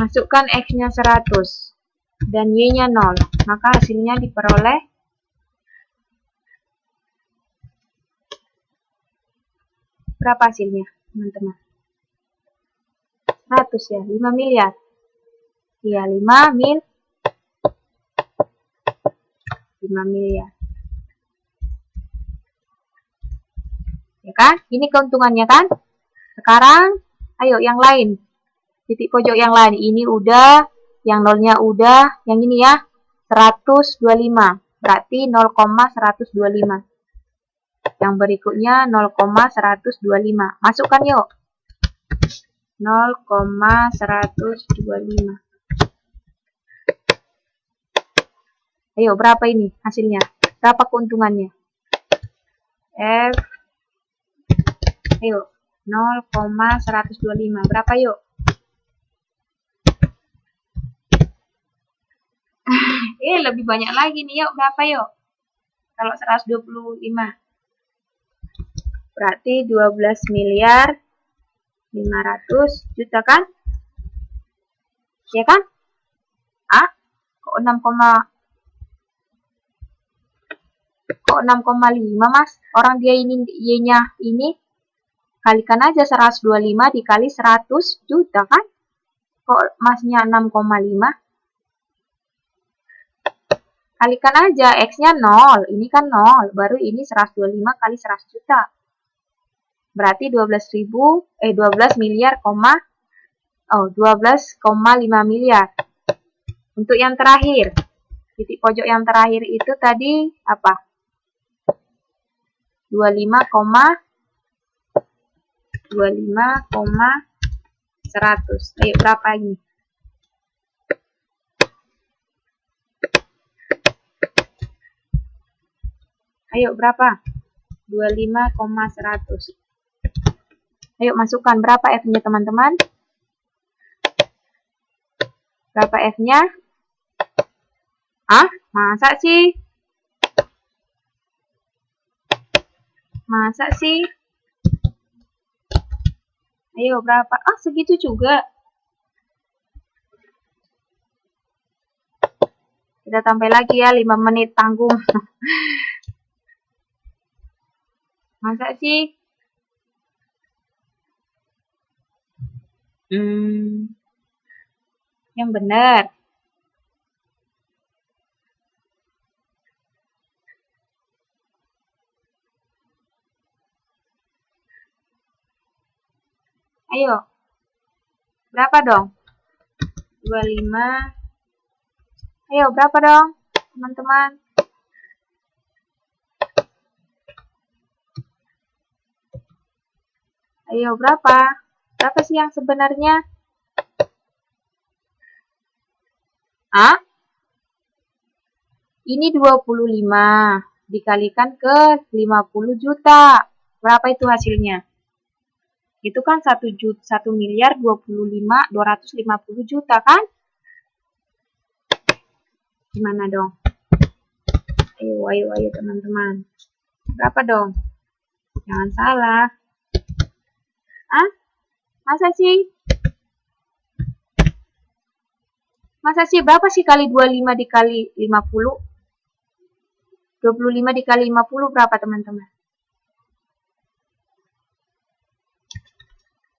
Speaker 1: Masukkan X-nya 100. Dan Y-nya 0. Maka hasilnya diperoleh berapa hasilnya, teman-teman? 100 ya, 5 miliar. Iya, 5 miliar. Ya kan? Ini keuntungannya kan? Sekarang, ayo yang lain. Titik pojok yang lain. Ini udah, yang nolnya udah, yang ini ya, 125. Berarti 0,125. Yang berikutnya 0,125. Masukkan yuk. 0,125. Ayo, berapa ini hasilnya? Berapa keuntungannya? F. Ayo, 0,125. Berapa yuk? Lebih banyak lagi nih yuk. Berapa yuk? Kalau 125. Berarti 12 miliar 500 juta kan? Ya kan? Kok 6,5 mas? Orang dia ini Y-nya ini kalikan aja 125 dikali 100 juta kan? Kok masnya 6,5? Kalikan aja, X-nya 0. Ini kan 0. Baru ini 125 kali 100 juta. Berarti 12 miliar, 12,5 miliar. Untuk yang terakhir, titik pojok yang terakhir itu tadi apa? 25,100. Ayo, berapa ini? Ayo, berapa? 25,100. Ayo, masukkan. Berapa F-nya, teman-teman? Berapa F-nya? Masa sih? Masa sih? Ayo, berapa? Ah, segitu juga. Kita tambah lagi ya, 5 menit tanggung. Masa sih? Yang benar. Ayo. Berapa dong? 25. Ayo, berapa dong, teman-teman? Ayo, berapa? Berapa sih yang sebenarnya? Ah? Ini 25 dikalikan ke 50 juta. Berapa itu hasilnya? Itu kan 1 miliar 250 juta kan? Gimana dong? Ayo teman-teman. Berapa dong? Jangan salah. Ah? Masa sih? Masa sih berapa sih kali 25 dikali 50? 25 dikali 50 berapa teman-teman?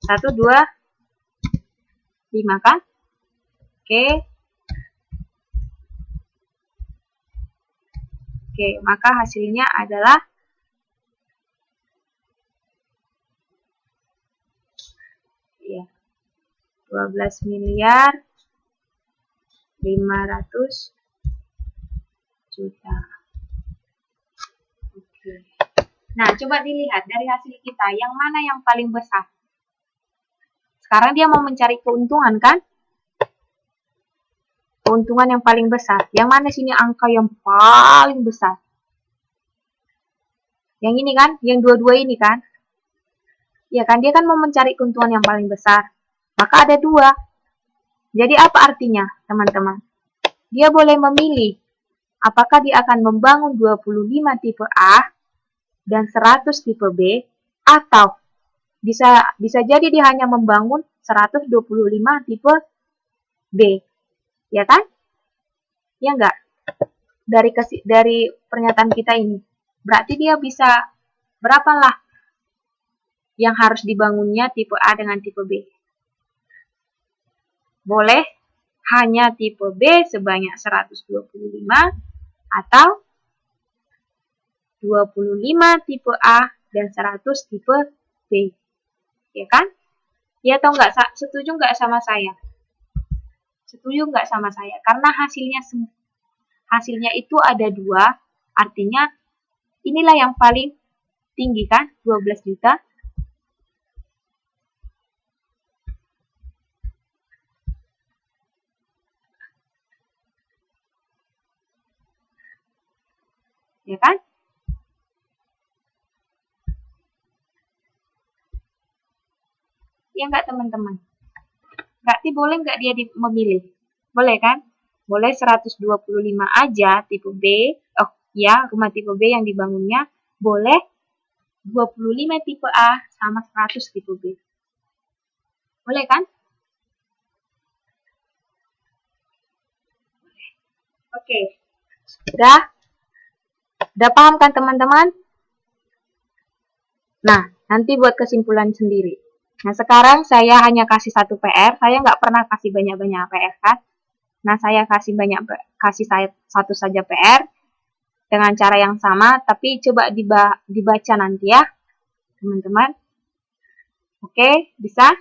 Speaker 1: 1, 2, 5 kan? Oke. Oke, maka hasilnya adalah ya, 12 miliar 500 juta. Oke. Nah, coba dilihat dari hasil kita, yang mana yang paling besar? Sekarang dia mau mencari keuntungan kan? Keuntungan yang paling besar. Yang mana sini angka yang paling besar? Yang ini kan? Yang dua-dua ini kan? Ya kan, dia kan mau mencari keuntungan yang paling besar. Maka ada 2. Jadi apa artinya, teman-teman? Dia boleh memilih apakah dia akan membangun 25 tipe A dan 100 tipe B, atau bisa jadi dia hanya membangun 125 tipe B. Ya kan? Ya enggak? Dari pernyataan kita ini. Berarti dia bisa berapalah yang harus dibangunnya tipe A dengan tipe B. Boleh hanya tipe B sebanyak 125 atau 25 tipe A dan 100 tipe B. Ya kan? Ya atau enggak? Setuju enggak sama saya? Setuju enggak sama saya? Karena hasilnya itu ada 2, artinya inilah yang paling tinggi kan? 12 juta. Ya kan? Ya enggak teman-teman? Berarti boleh enggak dia memilih? Boleh kan? Boleh 125 aja tipe B. Oh ya, rumah tipe B yang dibangunnya. Boleh 25 tipe A sama 100 tipe B. Boleh kan? Oke. Udah paham kan teman-teman? Nah, nanti buat kesimpulan sendiri. Nah, sekarang saya hanya kasih satu PR. Saya nggak pernah kasih banyak-banyak PR kan? Nah, saya kasih satu saja PR dengan cara yang sama, tapi coba dibaca nanti ya, teman-teman. Oke, bisa?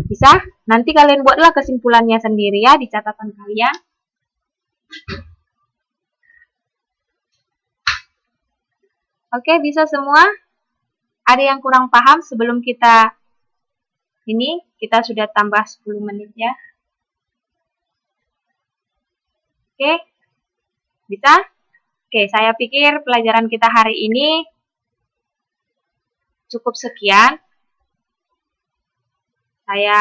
Speaker 1: Bisa? Nanti kalian buatlah kesimpulannya sendiri ya di catatan kalian. Oke, bisa semua? Ada yang kurang paham sebelum kita sudah tambah 10 menit ya. Oke, bisa? Oke, saya pikir pelajaran kita hari ini cukup sekian. Saya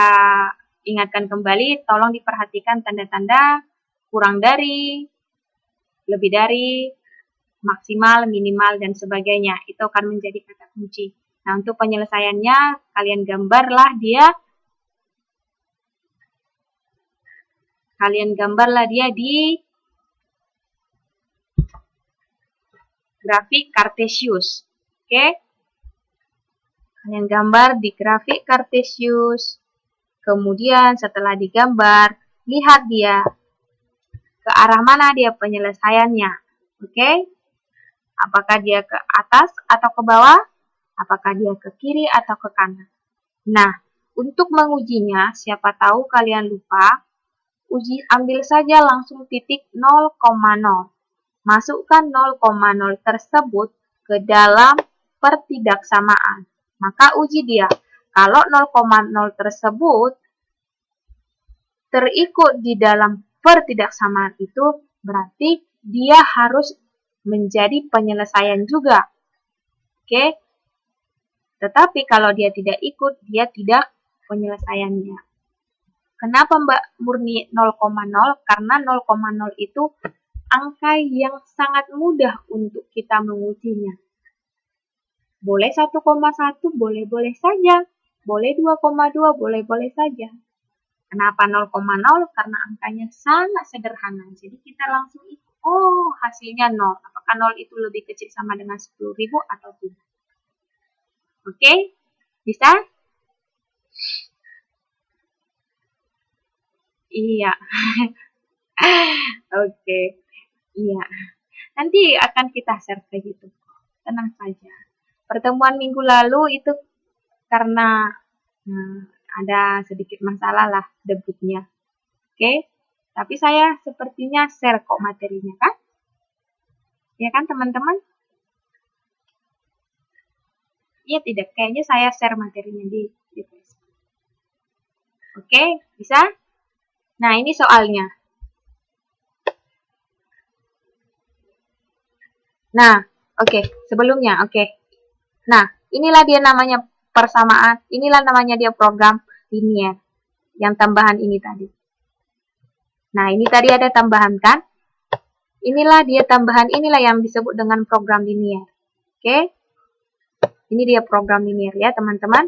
Speaker 1: ingatkan kembali, tolong diperhatikan tanda-tanda kurang dari, lebih dari, maksimal, minimal, dan sebagainya. Itu akan menjadi kata kunci. Nah, untuk penyelesaiannya, kalian gambarlah dia di grafik Cartesius. Oke? Kalian gambar di grafik Cartesius. Kemudian setelah digambar, lihat dia ke arah mana dia penyelesaiannya. Oke? Apakah dia ke atas atau ke bawah? Apakah dia ke kiri atau ke kanan? Nah, untuk mengujinya, siapa tahu kalian lupa, ambil saja langsung titik 0,0. Masukkan 0,0 tersebut ke dalam pertidaksamaan. Maka uji dia. Kalau 0,0 tersebut terikut di dalam pertidaksamaan itu, berarti dia harus menjadi penyelesaian juga. Oke? Tetapi kalau dia tidak ikut, dia tidak penyelesaiannya. Kenapa Mbak murni 0,0? Karena 0,0 itu angka yang sangat mudah untuk kita mengujinya. Boleh 1,1, boleh-boleh saja. Boleh 2,2, boleh-boleh saja. Kenapa 0,0? Karena angkanya sangat sederhana. Jadi kita langsung ikut. Oh, hasilnya 0. Apakah 0 itu lebih kecil sama dengan 10.000 atau tidak? Oke? Bisa? Iya. Oke. Iya. Nanti akan kita share kayak gitu. Tenang saja. Pertemuan minggu lalu itu karena ada sedikit masalah lah debutnya. Oke? Tapi saya sepertinya share kok materinya kan? Ya kan teman-teman? Iya tidak, kayaknya saya share materinya di Facebook. Oke, bisa? Nah, ini soalnya. Nah, oke, sebelumnya, oke. Nah, inilah dia namanya persamaan, inilah namanya dia program linier. Yang tambahan ini tadi. Nah, ini tadi ada tambahan kan? Inilah dia tambahan, inilah yang disebut dengan program linier. Oke? Ini dia program linier ya, teman-teman.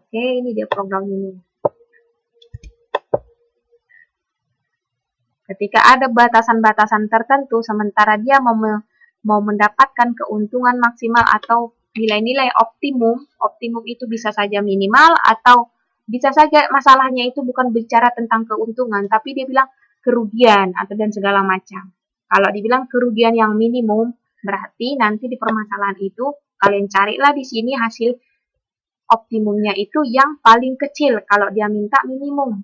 Speaker 1: Oke, ini dia program linier. Ketika ada batasan-batasan tertentu, sementara dia mau mendapatkan keuntungan maksimal atau nilai-nilai optimum itu bisa saja minimal atau bisa saja masalahnya itu bukan bicara tentang keuntungan, tapi dia bilang kerugian atau dan segala macam. Kalau dibilang kerugian yang minimum, berarti nanti di permasalahan itu kalian carilah di sini hasil optimumnya itu yang paling kecil kalau dia minta minimum.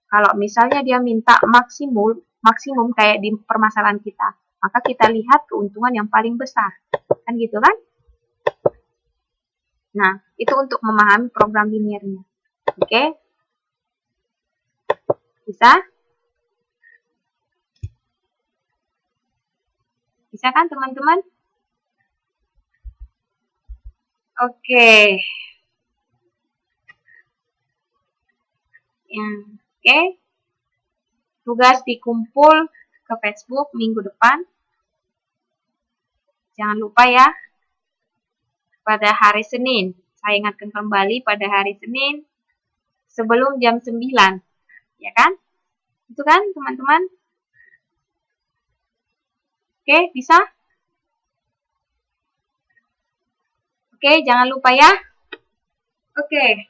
Speaker 1: Kalau misalnya dia minta maksimum kayak di permasalahan kita, maka kita lihat keuntungan yang paling besar. Kan gitu kan? Nah, itu untuk memahami program liniernya. Oke? Bisa? Bisa kan teman-teman? Oke. Ya, oke. Tugas dikumpul ke Facebook minggu depan. Jangan lupa ya. Pada hari Senin. Saya ingatkan kembali pada hari Senin sebelum jam 9. Ya kan? Itu kan teman-teman? Oke, bisa? Oke, jangan lupa ya. Oke.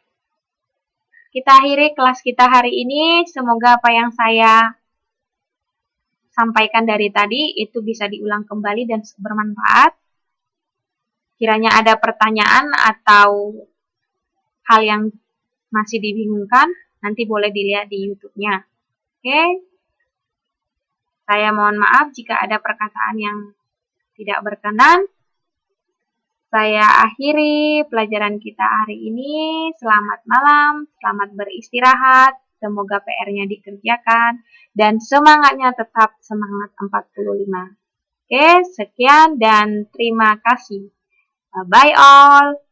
Speaker 1: Kita akhiri kelas kita hari ini. Semoga apa yang saya sampaikan dari tadi itu bisa diulang kembali dan bermanfaat. Kiranya ada pertanyaan atau hal yang masih dibingungkan, nanti boleh dilihat di YouTube-nya. Oke? Saya mohon maaf jika ada perkataan yang tidak berkenan. Saya akhiri pelajaran kita hari ini. Selamat malam, selamat beristirahat. Semoga PR-nya dikerjakan dan semangatnya tetap semangat 45. Oke, sekian dan terima kasih. Bye all.